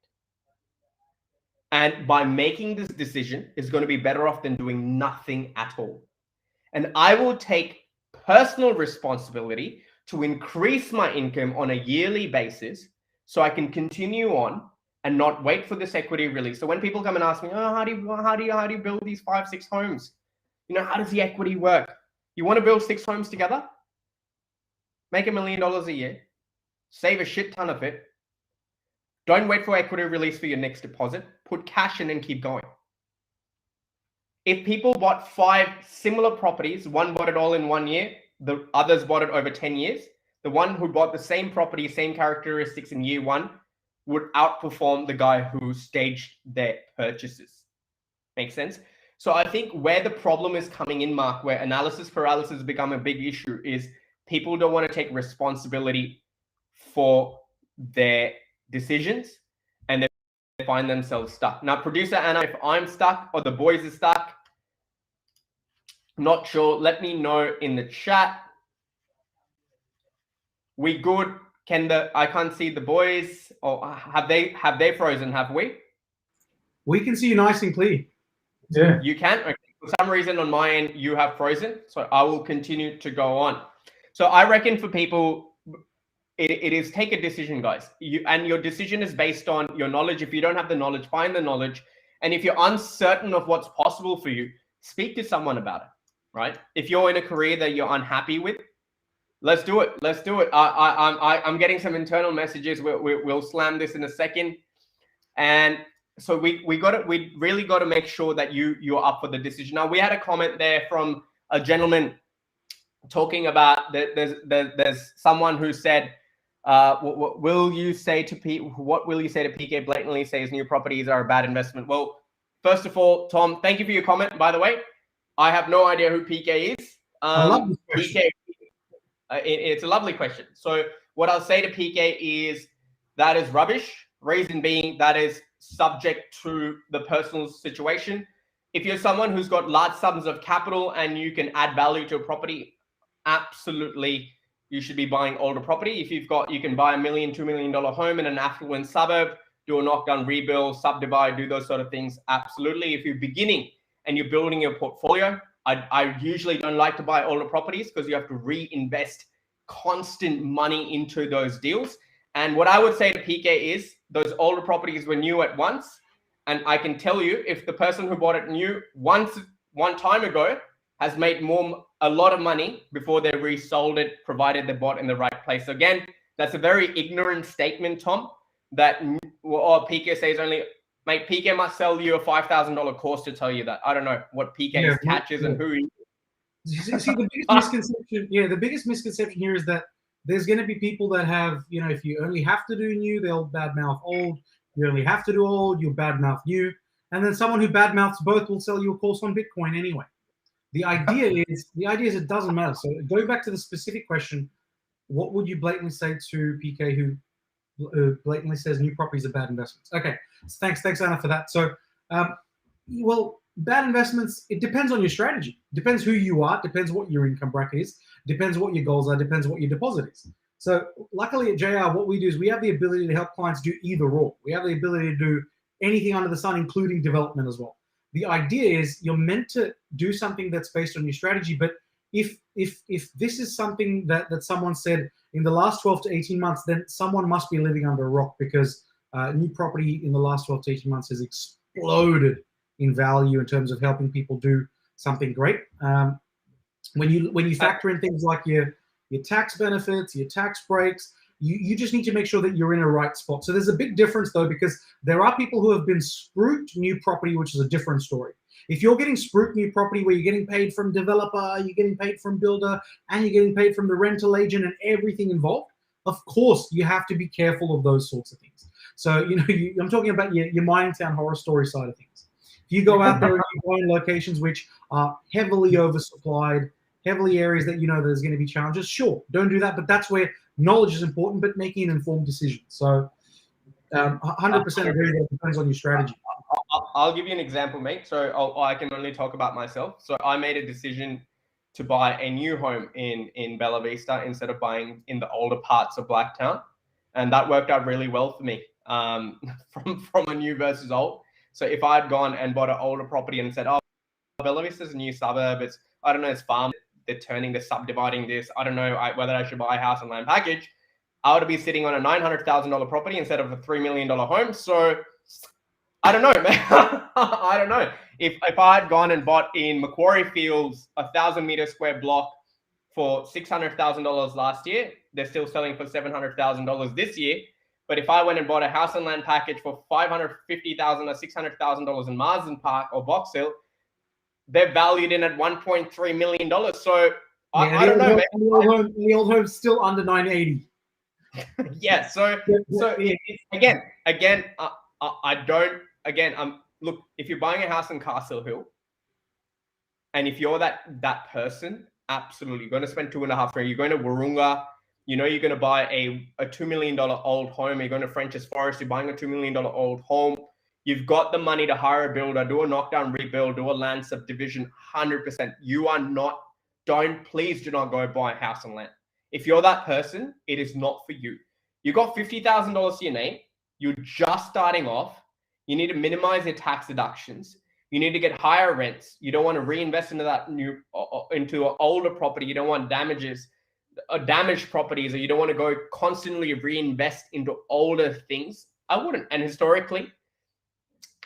And by making this decision, it's going to be better off than doing nothing at all. And I will take personal responsibility to increase my income on a yearly basis so I can continue on and not wait for this equity release. So when people come and ask me, oh, how do you build these 5-6 homes? You know, how does the equity work? You want to build 6 homes together? Make $1 million a year, save a shit ton of it. Don't wait for equity release for your next deposit. Put cash in and keep going. If people bought 5 similar properties, one bought it all in 1 year, the others bought it over 10 years, the one who bought the same property, same characteristics in year 1 would outperform the guy who staged their purchases. Make sense? So I think where the problem is coming in, Mark, where analysis paralysis has become a big issue, is people don't want to take responsibility for their decisions and they find themselves stuck. Now, producer Anna, if I'm stuck or the boys are stuck, not sure, let me know in the chat. We good? I can't see the boys, or have they frozen, have we? We can see you nice and clear. Yeah. You can? Okay. For some reason on my end, you have frozen. So I will continue to go on. So I reckon for people, it is take a decision, guys. And your decision is based on your knowledge. If you don't have the knowledge, find the knowledge. And if you're uncertain of what's possible for you, speak to someone about it, right? If you're in a career that you're unhappy with, let's do it. Let's do it. I'm getting some internal messages. We'll slam this in a second. And so we really got to make sure that you're up for the decision. Now, we had a comment there from a gentleman talking about that there's someone who said, what will you say to PK blatantly says new properties are a bad investment? Well, first of all, Tom, thank you for your comment, by the way. I have no idea who PK is. I love this question. PK, it's a lovely question. So what I'll say to PK is that is rubbish. Reason being that is subject to the personal situation. If you're someone who's got large sums of capital and you can add value to a property, absolutely you should be buying older property. If you can buy $1 million, $2 million home in an affluent suburb, do a knockdown rebuild, subdivide, do those sort of things. Absolutely. If you're beginning and you're building your portfolio, I usually don't like to buy older properties because you have to reinvest constant money into those deals. And what I would say to PK is those older properties were new at once. And I can tell you, if the person who bought it new one time ago has made a lot of money before they resold it, provided they bought in the right place. So again, That's a very ignorant statement, Tom. That PK says only, mate. PK must sell you a $5,000 course to tell you that. I don't know what PK's catch is and who he is. See, the biggest misconception, the biggest misconception here is that there's going to be people that have, if you only have to do new, they'll badmouth old. You only have to do old, you'll badmouth new. And then someone who badmouths both will sell you a course on Bitcoin anyway. The idea is it doesn't matter. So going back to the specific question, what would you blatantly say to PK who blatantly says new properties are bad investments? Okay, thanks Anna for that. So, well, bad investments, it depends on your strategy. Depends who you are, depends what your income bracket is, depends what your goals are, depends what your deposit is. So luckily at JR, what we do is we have the ability to help clients do either or. We have the ability to do anything under the sun, including development as well. The idea is you're meant to do something that's based on your strategy, but if this is something that someone said in the last 12 to 18 months, then someone must be living under a rock, because new property in the last 12 to 18 months has exploded in value in terms of helping people do something great. When you factor in things like your tax benefits, your tax breaks, you just need to make sure that you're in a right spot. So there's a big difference though, because there are people who have been spruiked new property, which is a different story. If you're getting spruiked new property where you're getting paid from developer, you're getting paid from builder, and you're getting paid from the rental agent and everything involved, of course you have to be careful of those sorts of things. So I'm talking about your mining town horror story side of things. If you go out there and you go in locations which are heavily oversupplied, heavily areas that there's going to be challenges, sure, don't do that. But that's where knowledge is important, but making an informed decision. So 100% agree that it depends on your strategy. I'll give you an example, mate. So I can only talk about myself. So I made a decision to buy a new home in Bella Vista instead of buying in the older parts of Blacktown. And that worked out really well for me from a new versus old. So if I had gone and bought an older property and said, oh, Bella Vista is a new suburb, it's farm, they're subdividing this, I don't know whether I should buy a house and land package, I would be sitting on a $900,000 property instead of a $3 million home. So I don't know, man. I don't know. If I had gone and bought in Macquarie Fields a 1,000-meter square block for $600,000 last year, they're still selling for $700,000 this year. But if I went and bought a house and land package for $550,000 or $600,000 in Marsden Park or Box Hill, they're valued in at $1.3 million. So I don't know. The old home's still under 980. Yeah. So again, I don't. Again, look. If you're buying a house in Castle Hill, and if you're that person, absolutely, you're going to spend $2.5 million. You're going to Wahroonga. You're going to buy a $2 million old home. You're going to French's Forest. You're buying a $2 million old home. You've got the money to hire a builder, do a knockdown rebuild, do a land subdivision, 100%. Please do not go buy a house and land. If you're that person, it is not for you. You got $50,000 to your name. You're just starting off. You need to minimize your tax deductions. You need to get higher rents. You don't want to reinvest into into an older property. You don't want damaged properties, or you don't want to go constantly reinvest into older things. I wouldn't. And historically,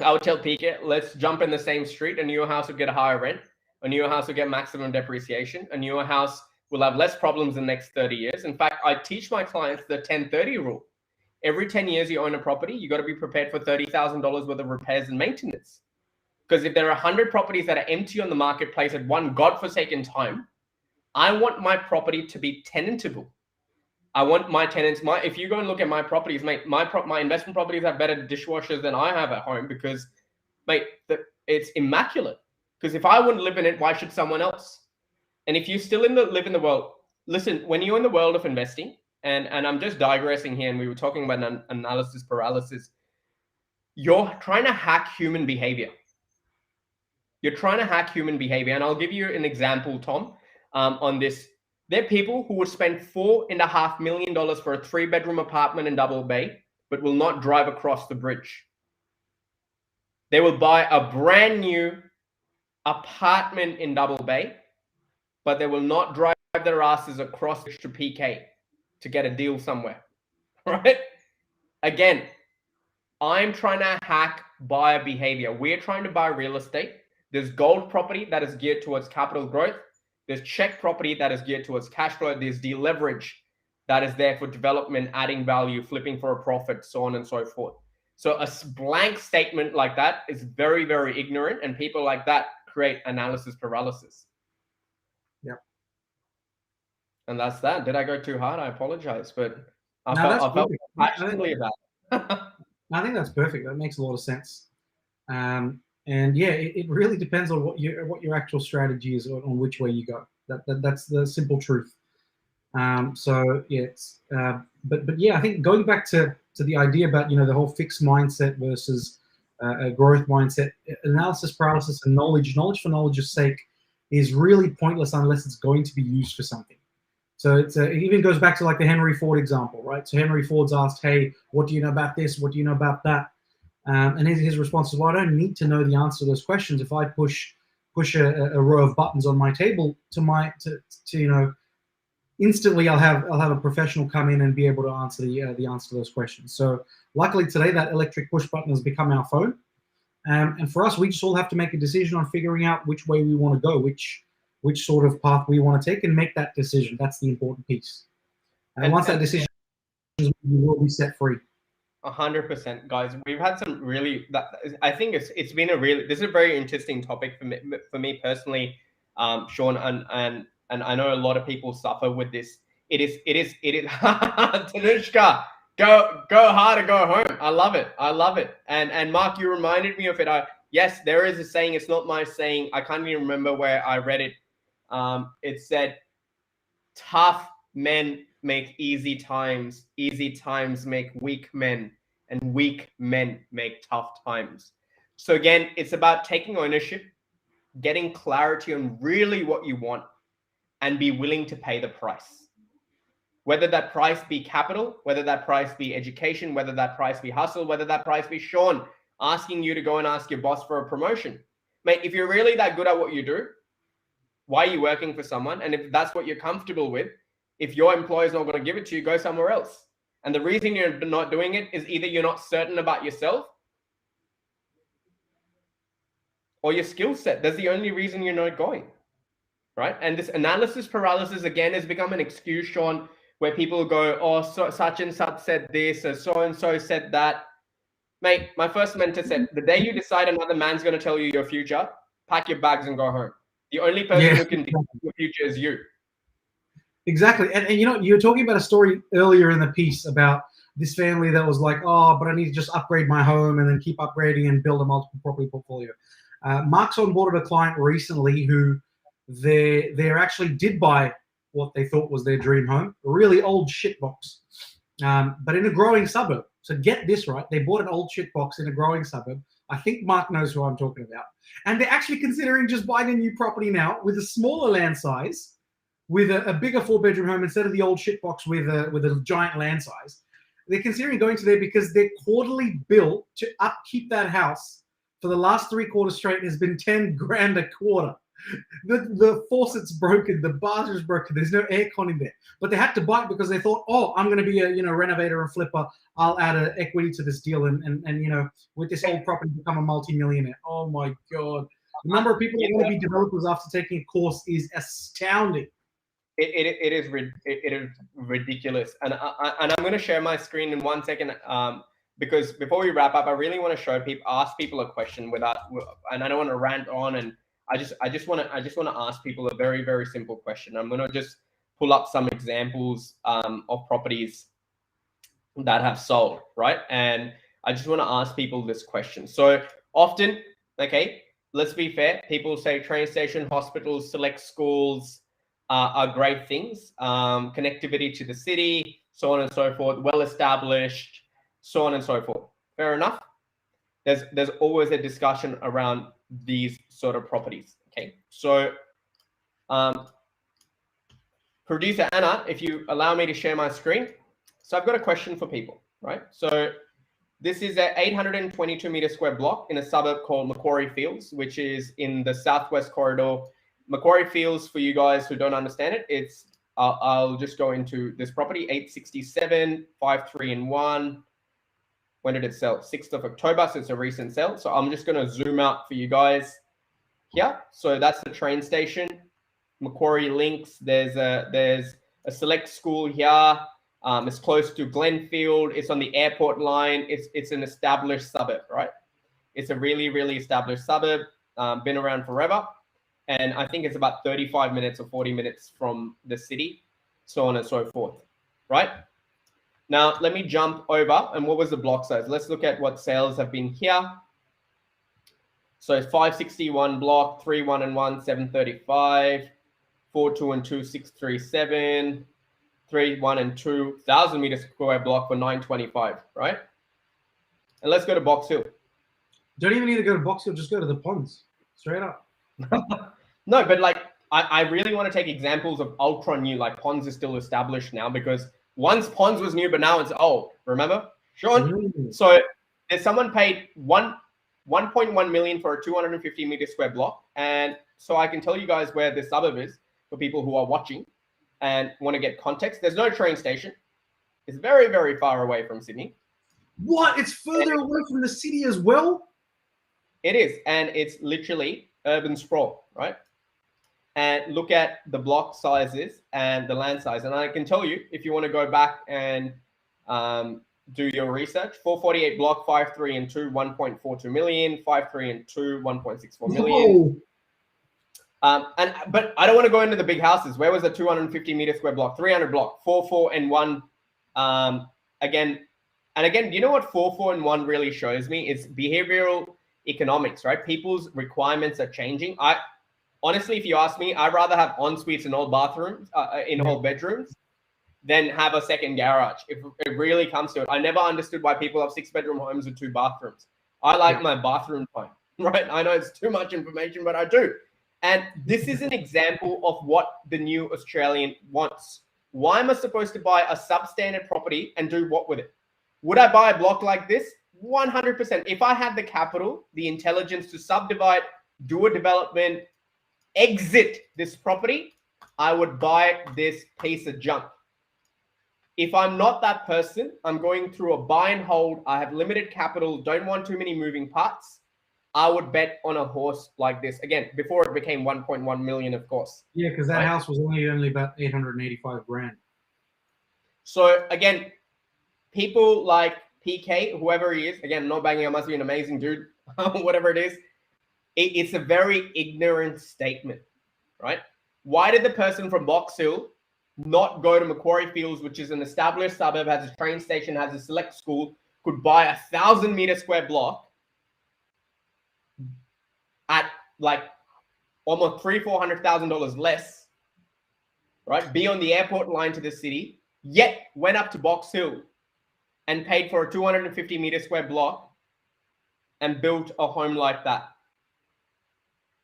I would tell PK, let's jump in the same street. A newer house would get a higher rent. A newer house will get maximum depreciation. A newer house will have less problems in the next 30 years. In fact, I teach my clients the 10-30 rule. Every 10 years you own a property, you got to be prepared for $30,000 worth of repairs and maintenance. Because if there are 100 properties that are empty on the marketplace at one godforsaken time, I want my property to be tenantable. I want my tenants, if you go and look at my properties, mate, my investment properties have better dishwashers than I have at home because, mate, it's immaculate. Because if I wouldn't live in it, why should someone else? And if you still live in the world, listen, when you're in the world of investing, and I'm just digressing here, and we were talking about analysis paralysis, you're trying to hack human behavior. You're trying to hack human behavior. And I'll give you an example, Tom, on this. There are people who would spend $4.5 million for a 3-bedroom apartment in Double Bay, but will not drive across the bridge. They will buy a brand new apartment in Double Bay, but they will not drive their asses across to PK to get a deal somewhere, right? Again, I'm trying to hack buyer behavior. We're trying to buy real estate. There's gold property that is geared towards capital growth. There's check property that is geared towards cash flow. There's deleverage. that is there for development, adding value, flipping for a profit, so on and so forth. So a blank statement like that is very, very ignorant, and people like that create analysis paralysis. Yep. And that's that. Did I go too hard? I apologize, but I felt passionately about it. I think that's perfect. That makes a lot of sense. And yeah, it really depends on what your actual strategy is on which way you go. That's the simple truth. So yeah, but yeah, I think going back to the idea about the whole fixed mindset versus a growth mindset, analysis paralysis and knowledge for knowledge's sake is really pointless unless it's going to be used for something. So it even goes back to like the Henry Ford example, right? So Henry Ford's asked, "Hey, what do you know about this? What do you know about that?" And his response is, "Well, I don't need to know the answer to those questions. If I push a row of buttons on my table to instantly I'll have a professional come in and be able to answer the answer to those questions." So luckily today that electric push button has become our phone, and for us we just all have to make a decision on figuring out which way we want to go, which sort of path we want to take, and make that decision. That's the important piece. And once that decision, you will be set free. 100%, guys. We've had some really. I think it's been this is a very interesting topic for me personally, Sean, and I know a lot of people suffer with this. It is. Tanushka, go hard or go home. I love it. And Mark, you reminded me of it. Yes, there is a saying. It's not my saying. I can't even remember where I read it. It said, "Tough men make easy times make weak men, and weak men make tough times." So again, it's about taking ownership, getting clarity on really what you want, and be willing to pay the price. Whether that price be capital, whether that price be education, whether that price be hustle, whether that price be Sean asking you to go and ask your boss for a promotion. Mate, if you're really that good at what you do, why are you working for someone? And if that's what you're comfortable with, if your employer is not going to give it to you, go somewhere else. And the reason you're not doing it is either you're not certain about yourself or your skill set. That's the only reason you're not going, right? And this analysis paralysis, again, has become an excuse, Sean, where people go, "Oh, such and such said this, or so-and-so said that." Mate, my first mentor said, the day you decide another man's going to tell you your future, pack your bags and go home. The only person who can dictate your future is you. Exactly. And you were talking about a story earlier in the piece about this family that was like, "Oh, but I need to just upgrade my home and then keep upgrading and build a multiple property portfolio." Mark's onboarded a client recently who they actually did buy what they thought was their dream home, a really old shitbox, but in a growing suburb. So get this right. They bought an old shitbox in a growing suburb. I think Mark knows who I'm talking about. And they're actually considering just buying a new property now with a smaller land size, with a bigger 4-bedroom home instead of the old shitbox with a giant land size. They're considering going to there because their quarterly bill to upkeep that house for the last 3 quarters straight has been 10 grand a quarter. The faucet's broken, the bathroom's broken, there's no aircon in there. But they had to buy it because they thought, "Oh, I'm going to be a renovator and flipper. I'll add an equity to this deal and with this old property become a multi-millionaire." Oh my God. The number of people that want to be developers after taking a course is astounding. It is ridiculous. And I'm going to share my screen in 1 second. Because before we wrap up, I really want to ask people a question and I don't want to rant on, and I just want to ask people a very, very simple question. I'm going to just pull up some examples of properties that have sold, right? And I just want to ask people this question. So often, okay, let's be fair, people say train station, hospitals, select schools are great things. Connectivity to the city, so on and so forth, well established, so on and so forth. Fair enough. There's always a discussion around these sort of properties. Okay, so producer Anna, if you allow me to share my screen. So I've got a question for people, right? So this is an 822 meter square block in a suburb called Macquarie Fields, which is in the southwest corridor. Macquarie Fields, for you guys who don't understand it, it's I'll just go into this property, 867, 53-1. When did it sell? 6th of October, so it's a recent sale. So I'm just going to zoom out for you guys here. So that's the train station, Macquarie Links. There's a select school here. It's close to Glenfield. It's on the airport line. It's an established suburb, right? It's a really, really established suburb, been around forever. And I think it's about 35 minutes or 40 minutes from the city, so on and so forth, right? Now, let me jump over. And what was the block size? Let's look at what sales have been here. So 561 block, 3 1 and 1, 735, 4 2 and 2, 637, 3 1 and 2, 1,000 meter square block for 925, right? And let's go to Box Hill. Don't even need to go to Box Hill, just go to the ponds. Straight up. No, but like I really want to take examples of ultra new, like Ponds is still established now, because once Ponds was new, but now it's old. Remember, Sean? So there's someone paid 1.1 million for a 250 meter square block, and so I can tell you guys where this suburb is for people who are watching and want to get context. There's no train station. It's very, very far away from Sydney. What? It's further away from the city as well? It is, and it's literally urban sprawl, right? And look at the block sizes and the land size. And I can tell you, if you want to go back and do your research, 448 block, 5.3 and 2, 1.42 million, 5.3 and 2, 1.64 million. But I don't want to go into the big houses. Where was the 250 meter square block? 300 block, 4, 4 and 1. Again, you know what 4, 4 and 1 really shows me? It's behavioral economics, right? People's requirements are changing. Honestly, if you ask me, I'd rather have en suites in all bathrooms, in all bedrooms, than have a second garage. If it really comes to it, I never understood why people have 6-bedroom homes with 2 bathrooms. I like my bathroom time, right? I know it's too much information, but I do. And this is an example of what the new Australian wants. Why am I supposed to buy a substandard property and do what with it? Would I buy a block like this? 100%. If I had the capital, the intelligence to subdivide, do a development, exit this property, I would buy this piece of junk. If I'm not that person, I'm going through a buy and hold, I have limited capital, don't want too many moving parts, I would bet on a horse like this. Again, before it became 1.1 million, of course. Yeah, because that house was only about 885 grand. So again, people like PK, whoever he is, again, not banging, I must be an amazing dude, whatever it is. It's a very ignorant statement, right? Why did the person from Box Hill not go to Macquarie Fields, which is an established suburb, has a train station, has a select school, could buy 1,000 meter square block at like almost $300,000-$400,000 less, right? Be on the airport line to the city, yet went up to Box Hill and paid for a 250 meter square block and built a home like that.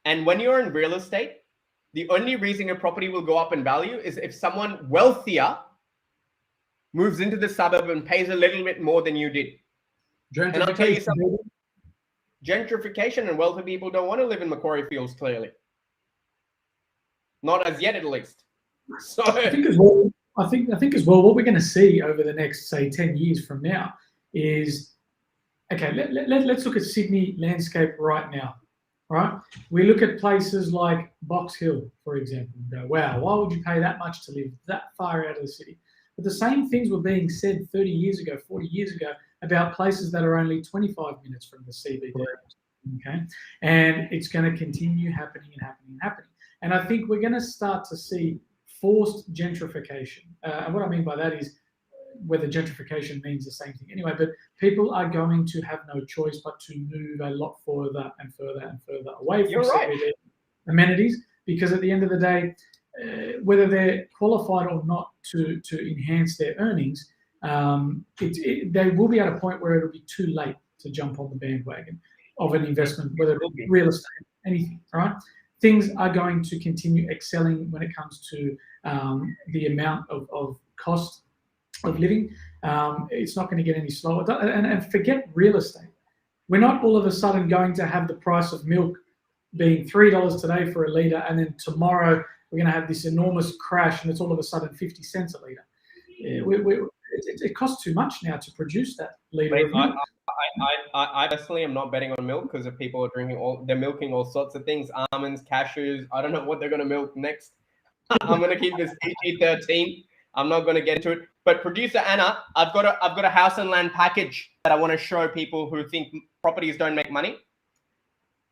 And when you're in real estate, the only reason your property will go up in value is if someone wealthier moves into the suburb and pays a little bit more than you did. And I'll tell you something, gentrification and wealthy people don't want to live in Macquarie Fields, clearly. Not as yet, at least. So I think as well, what we're going to see over the next, say, 10 years from now is, okay, let's look at Sydney landscape right now. Right, we look at places like Box Hill, for example, and go, wow, why would you pay that much to live that far out of the city? But the same things were being said 30 years ago, 40 years ago about places that are only 25 minutes from the CBD. Okay, and it's going to continue happening and happening and happening. And I think we're going to start to see forced gentrification. And what I mean by that is, whether gentrification means the same thing anyway, but people are going to have no choice but to move a lot further and further and further away from CBD amenities, because at the end of the day, whether they're qualified or not to enhance their earnings, they will be at a point where it'll be too late to jump on the bandwagon of an investment, whether it be real estate, anything, right? Things are going to continue excelling when it comes to the amount of cost of living. It's not going to get any slower. And forget real estate. We're not all of a sudden going to have the price of milk being $3 today for a litre, and then tomorrow we're going to have this enormous crash and it's all of a sudden 50 cents a litre. It costs too much now to produce that litre of milk. I personally am not betting on milk because if people are they're milking all sorts of things, almonds, cashews. I don't know what they're going to milk next. I'm going to keep this PG-13. I'm not going to get into it. But producer Anna, I've got a house and land package that I want to show people who think properties don't make money.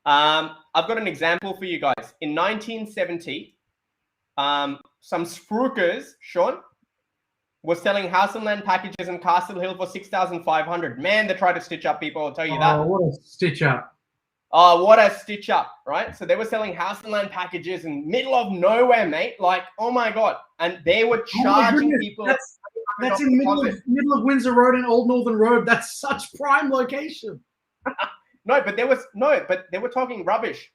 I've got an example for you guys. In 1970, some spruikers, Sean, was selling house and land packages in Castle Hill for 6,500. Man, they tried to stitch up people. I'll tell you that. Oh, what a stitch up! Oh, what a stitch up, right? So they were selling house and land packages in middle of nowhere, mate. Like, oh my God. And they were charging people. That's in middle of Windsor Road and Old Northern Road. That's such prime location. No, but they were talking rubbish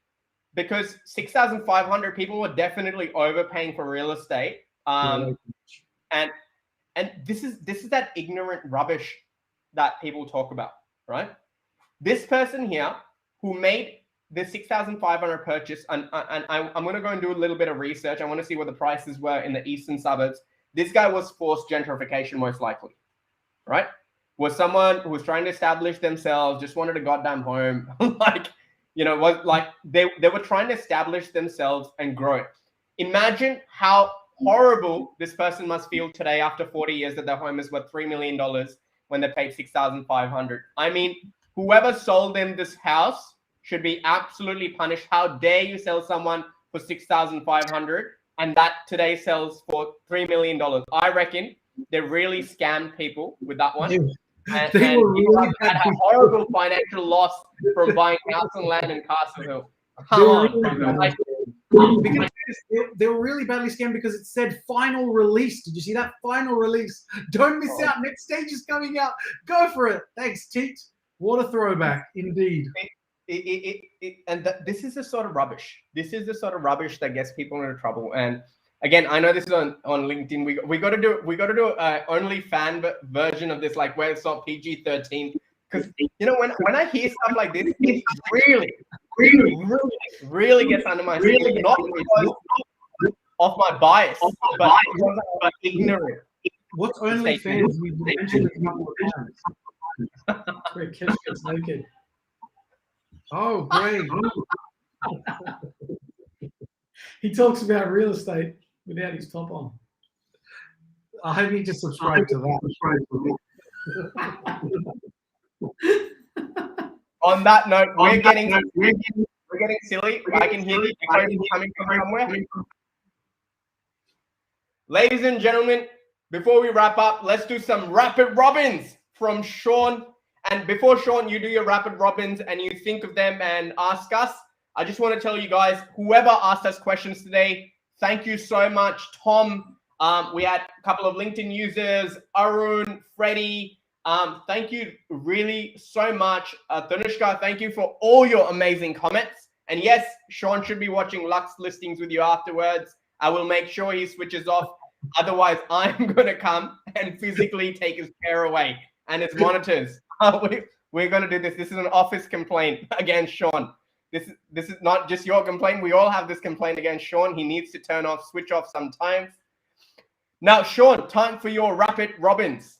because 6,500 people were definitely overpaying for real estate. And this is that ignorant rubbish that people talk about, right? This person here who made the 6,500 purchase, and I'm going to go and do a little bit of research. I want to see what the prices were in the eastern suburbs. This guy was forced gentrification, most likely, right? Was someone who was trying to establish themselves, just wanted a goddamn home, like, you know, was like they were trying to establish themselves and grow it. Imagine how horrible this person must feel today after 40 years that their home is worth $3 million when they paid 6,500. I mean, whoever sold them this house should be absolutely punished. How dare you sell someone for 6,500 and that today sells for $3 million? I reckon they really scammed people with that one. And really had a horrible financial loss from buying house and land in Castle Hill. They were really badly scammed because it said final release. Did you see that? Final release. Don't miss out. Next stage is coming out. Go for it. Thanks, Teat. What a throwback, indeed. This is the sort of rubbish. This is the sort of rubbish that gets people into trouble. And again, I know this is on LinkedIn. We got to do only fan version of this, like where it's not PG-13. Because you know when I hear stuff like this, it really gets under my skin. Not because of my bias, but because I'm ignorant. What's only fans? We mentioned it a couple of times. Where Keshav gets naked. Oh, great. He talks about real estate without his top on. I need to subscribe to that. On that note, we're getting silly. I can hear you coming from somewhere. Ladies and gentlemen, before we wrap up, let's do some rapid robins from Sean. And before, Sean, you do your rapid robins and you think of them and ask us, I just want to tell you guys, whoever asked us questions today, thank you so much. Tom, we had a couple of LinkedIn users, Arun, Freddie. Thank you really so much. Tanushka, thank you for all your amazing comments. And yes, Sean should be watching Lux listings with you afterwards. I will make sure he switches off. Otherwise, I'm going to come and physically take his chair away and his monitors. We're going to do this. This is an office complaint against Sean. This is not just your complaint. We all have this complaint against Sean. He needs to switch off sometimes. Now, Sean, time for your rapid robins.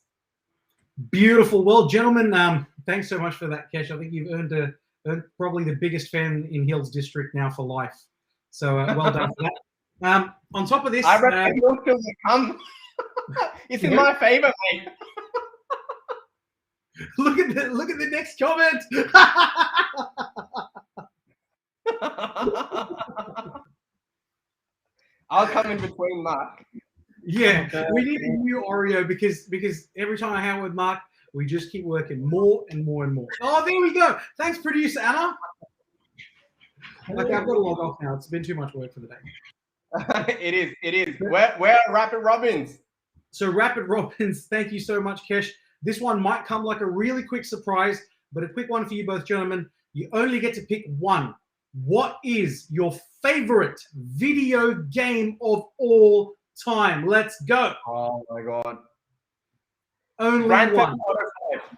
Beautiful. Well, gentlemen, thanks so much for that, Kesh. I think you've earned probably the biggest fan in Hills District now for life. So well done for that. On top of this, I reckon you'll still come. It's in my favor, mate. Look at the next comment. I'll come in between, Mark. Yeah, we need a new Oreo because every time I hang out with Mark, we just keep working more and more and more. Oh, there we go. Thanks, producer Anna. Okay, I've got to log off now. It's been too much work for the day. It is. Where are rapid robins? So rapid robins, thank you so much, Kesh. This one might come like a really quick surprise, but a quick one for you both, gentlemen. You only get to pick one. What is your favorite video game of all time? Let's go. Oh my God. Only Grand one. Theft Auto 5.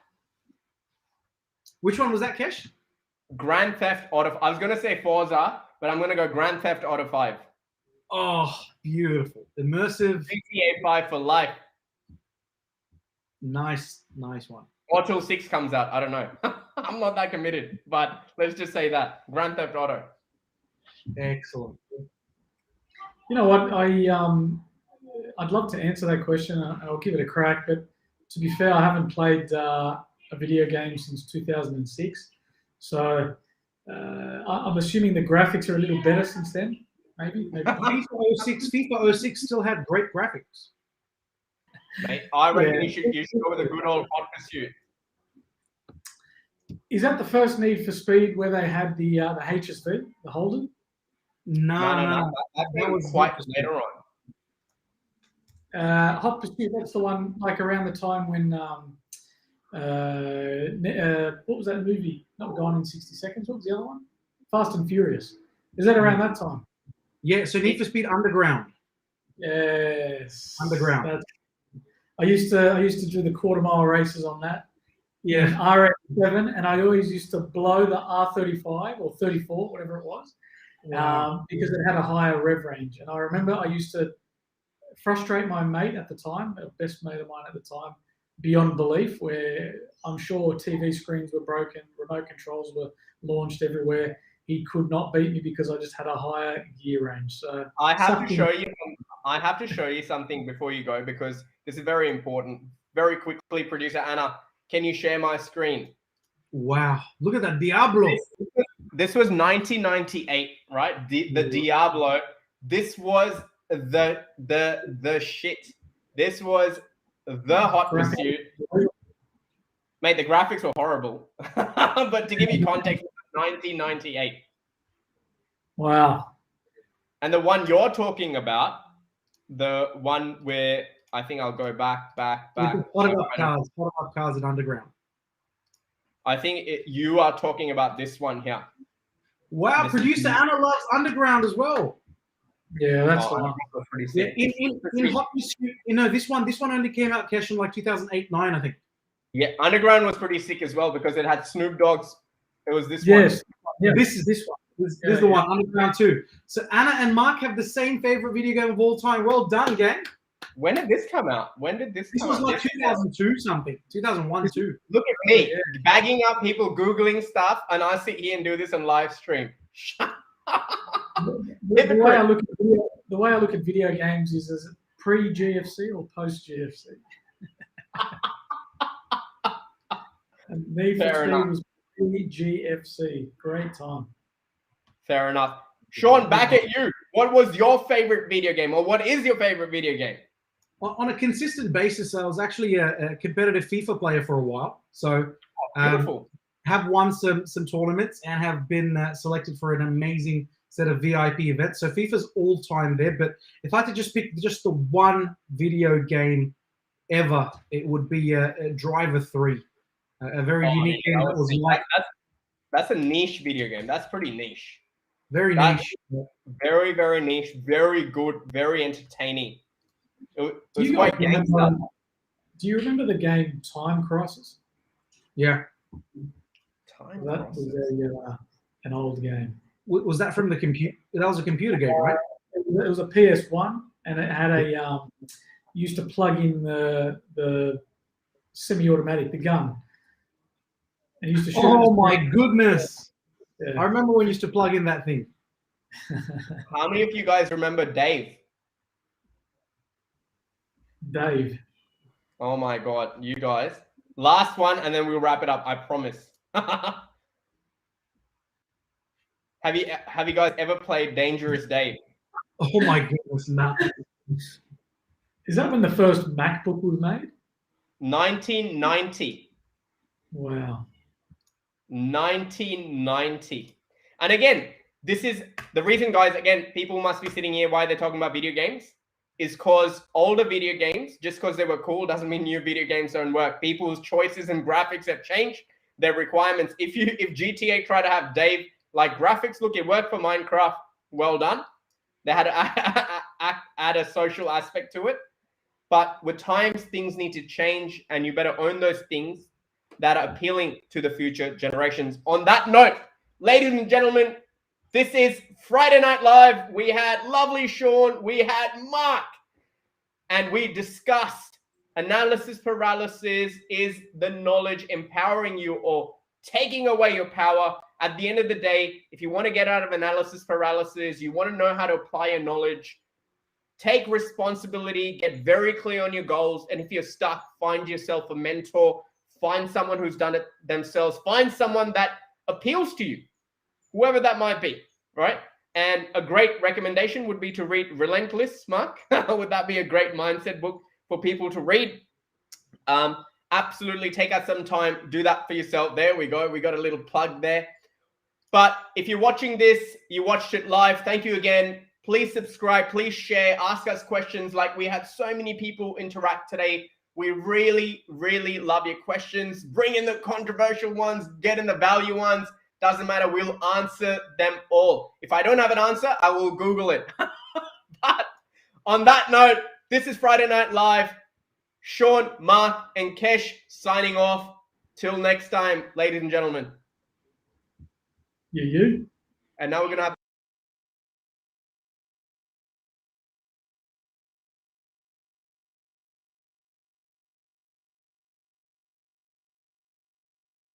Which one was that, Kesh? Grand Theft Auto. I was going to say Forza, but I'm going to go Grand Theft Auto 5. Oh, beautiful. Immersive. GTA 5 for life. Nice one. Or till 6 comes out. I don't know. I'm not that committed, but let's just say that. Grand Theft Auto. Excellent. You know what? I'd love to answer that question. I'll give it a crack, but to be fair, I haven't played a video game since 2006. So I'm assuming the graphics are a little better since then. Maybe. FIFA 06 still had great graphics. Mate, I reckon you should go with a good old Hot Pursuit. Is that the first Need for Speed where they had the HSV, the Holden? No. That was quite later on. Hot Pursuit, that's the one like around the time when what was that movie? Not Gone in 60 Seconds. What was the other one? Fast and Furious. Is that around that time? Yeah. So Need for Speed Underground. Yes. Underground. I used to do the quarter mile races on that. Yeah. RX7, and I always used to blow the R35 or 34, whatever it was, because it had a higher rev range. And I remember I used to frustrate my mate at the time, a best mate of mine at the time, beyond belief, where I'm sure TV screens were broken, remote controls were launched everywhere. He could not beat me because I just had a higher gear range. So I have to show you something before you go, because this is very important. Very quickly, producer Anna, can you share my screen? Wow, look at that Diablo. This was 1998, right? The Diablo. This was the shit. This was the Hot Pursuit. Mate, the graphics were horrible. But to give you context, 1998. Wow. And the one you're talking about, the one where I think I'll go back. What about cars in Underground? I think you are talking about this one here. Wow, this producer Anna loves Underground as well. Yeah, that's the one. Pretty sick. In Hot Pursuit, this one only came out, Kesh, in like 2008-9, I think. Yeah, Underground was pretty sick as well because it had Snoop Dogg's. It was this one. Yeah, this is this one. This is the one, Underground 2. So Anna and Mark have the same favorite video game of all time. Well done, gang. When did this come out? This was like 2002 something. 2001, 2. Look at me, bagging up people Googling stuff, and I sit here and do this on live stream. The way I look at video games is it pre-GFC or post-GFC? Need for Speed was pre-GFC. Great time. Fair enough. Sean, back at you. What was your favorite video game, or what is your favorite video game? On a consistent basis, I was actually a competitive FIFA player for a while. So have won some tournaments and have been selected for an amazing set of VIP events. So FIFA's all time there. But if I had to just pick just the one video game ever, it would be Driver 3. A very unique game that was like... That's a niche video game. That's pretty niche. Very niche. Very, very niche. Very good. Very entertaining. It was quite gangster. Do you remember the game Time Crisis? Yeah. That was an old game. Was that from the computer? That was a computer game, right? It was a PS1, and it had a used to plug in the semi-automatic, the gun. And used to shoot. Oh my goodness! Yeah. I remember when you used to plug in that thing. How many of you guys remember Dave? Dave. Oh my God, you guys. Last one, and then we'll wrap it up. I promise. Have you guys ever played Dangerous Dave? Oh my goodness, no. Is that when the first MacBook was made? 1990. Wow. 1990. And again, this is the reason, guys, again, people must be sitting here why they're talking about video games is because older video games, just because they were cool, doesn't mean new video games don't work. People's choices and graphics have changed, their requirements. If GTA tried to have Dave like graphics, look, it worked for Minecraft, well done. They had to add a social aspect to it. But with times, things need to change, and you better own those things that are appealing to the future generations. On that note, ladies and gentlemen, this is Friday Night Live. We had lovely Sean, we had Mark, and we discussed analysis paralysis. Is the knowledge empowering you or taking away your power? At the end of the day, if you want to get out of analysis paralysis, you want to know how to apply your knowledge, take responsibility, get very clear on your goals. And if you're stuck, find yourself a mentor, find someone who's done it themselves, find someone that appeals to you, whoever that might be, right? And a great recommendation would be to read Relentless, Mark. Would that be a great mindset book for people to read? Absolutely take out some time, do that for yourself. There we go. We got a little plug there. But if you're watching this, you watched it live, thank you again. Please subscribe, please share, ask us questions. Like we had so many people interact today. We really, really love your questions. Bring in the controversial ones, get in the value ones. Doesn't matter, we'll answer them all. If I don't have an answer, I will Google it. But on that note, this is Friday Night Live. Sean, Mark, and Kesh signing off. Till next time, ladies and gentlemen. You. And now we're going to have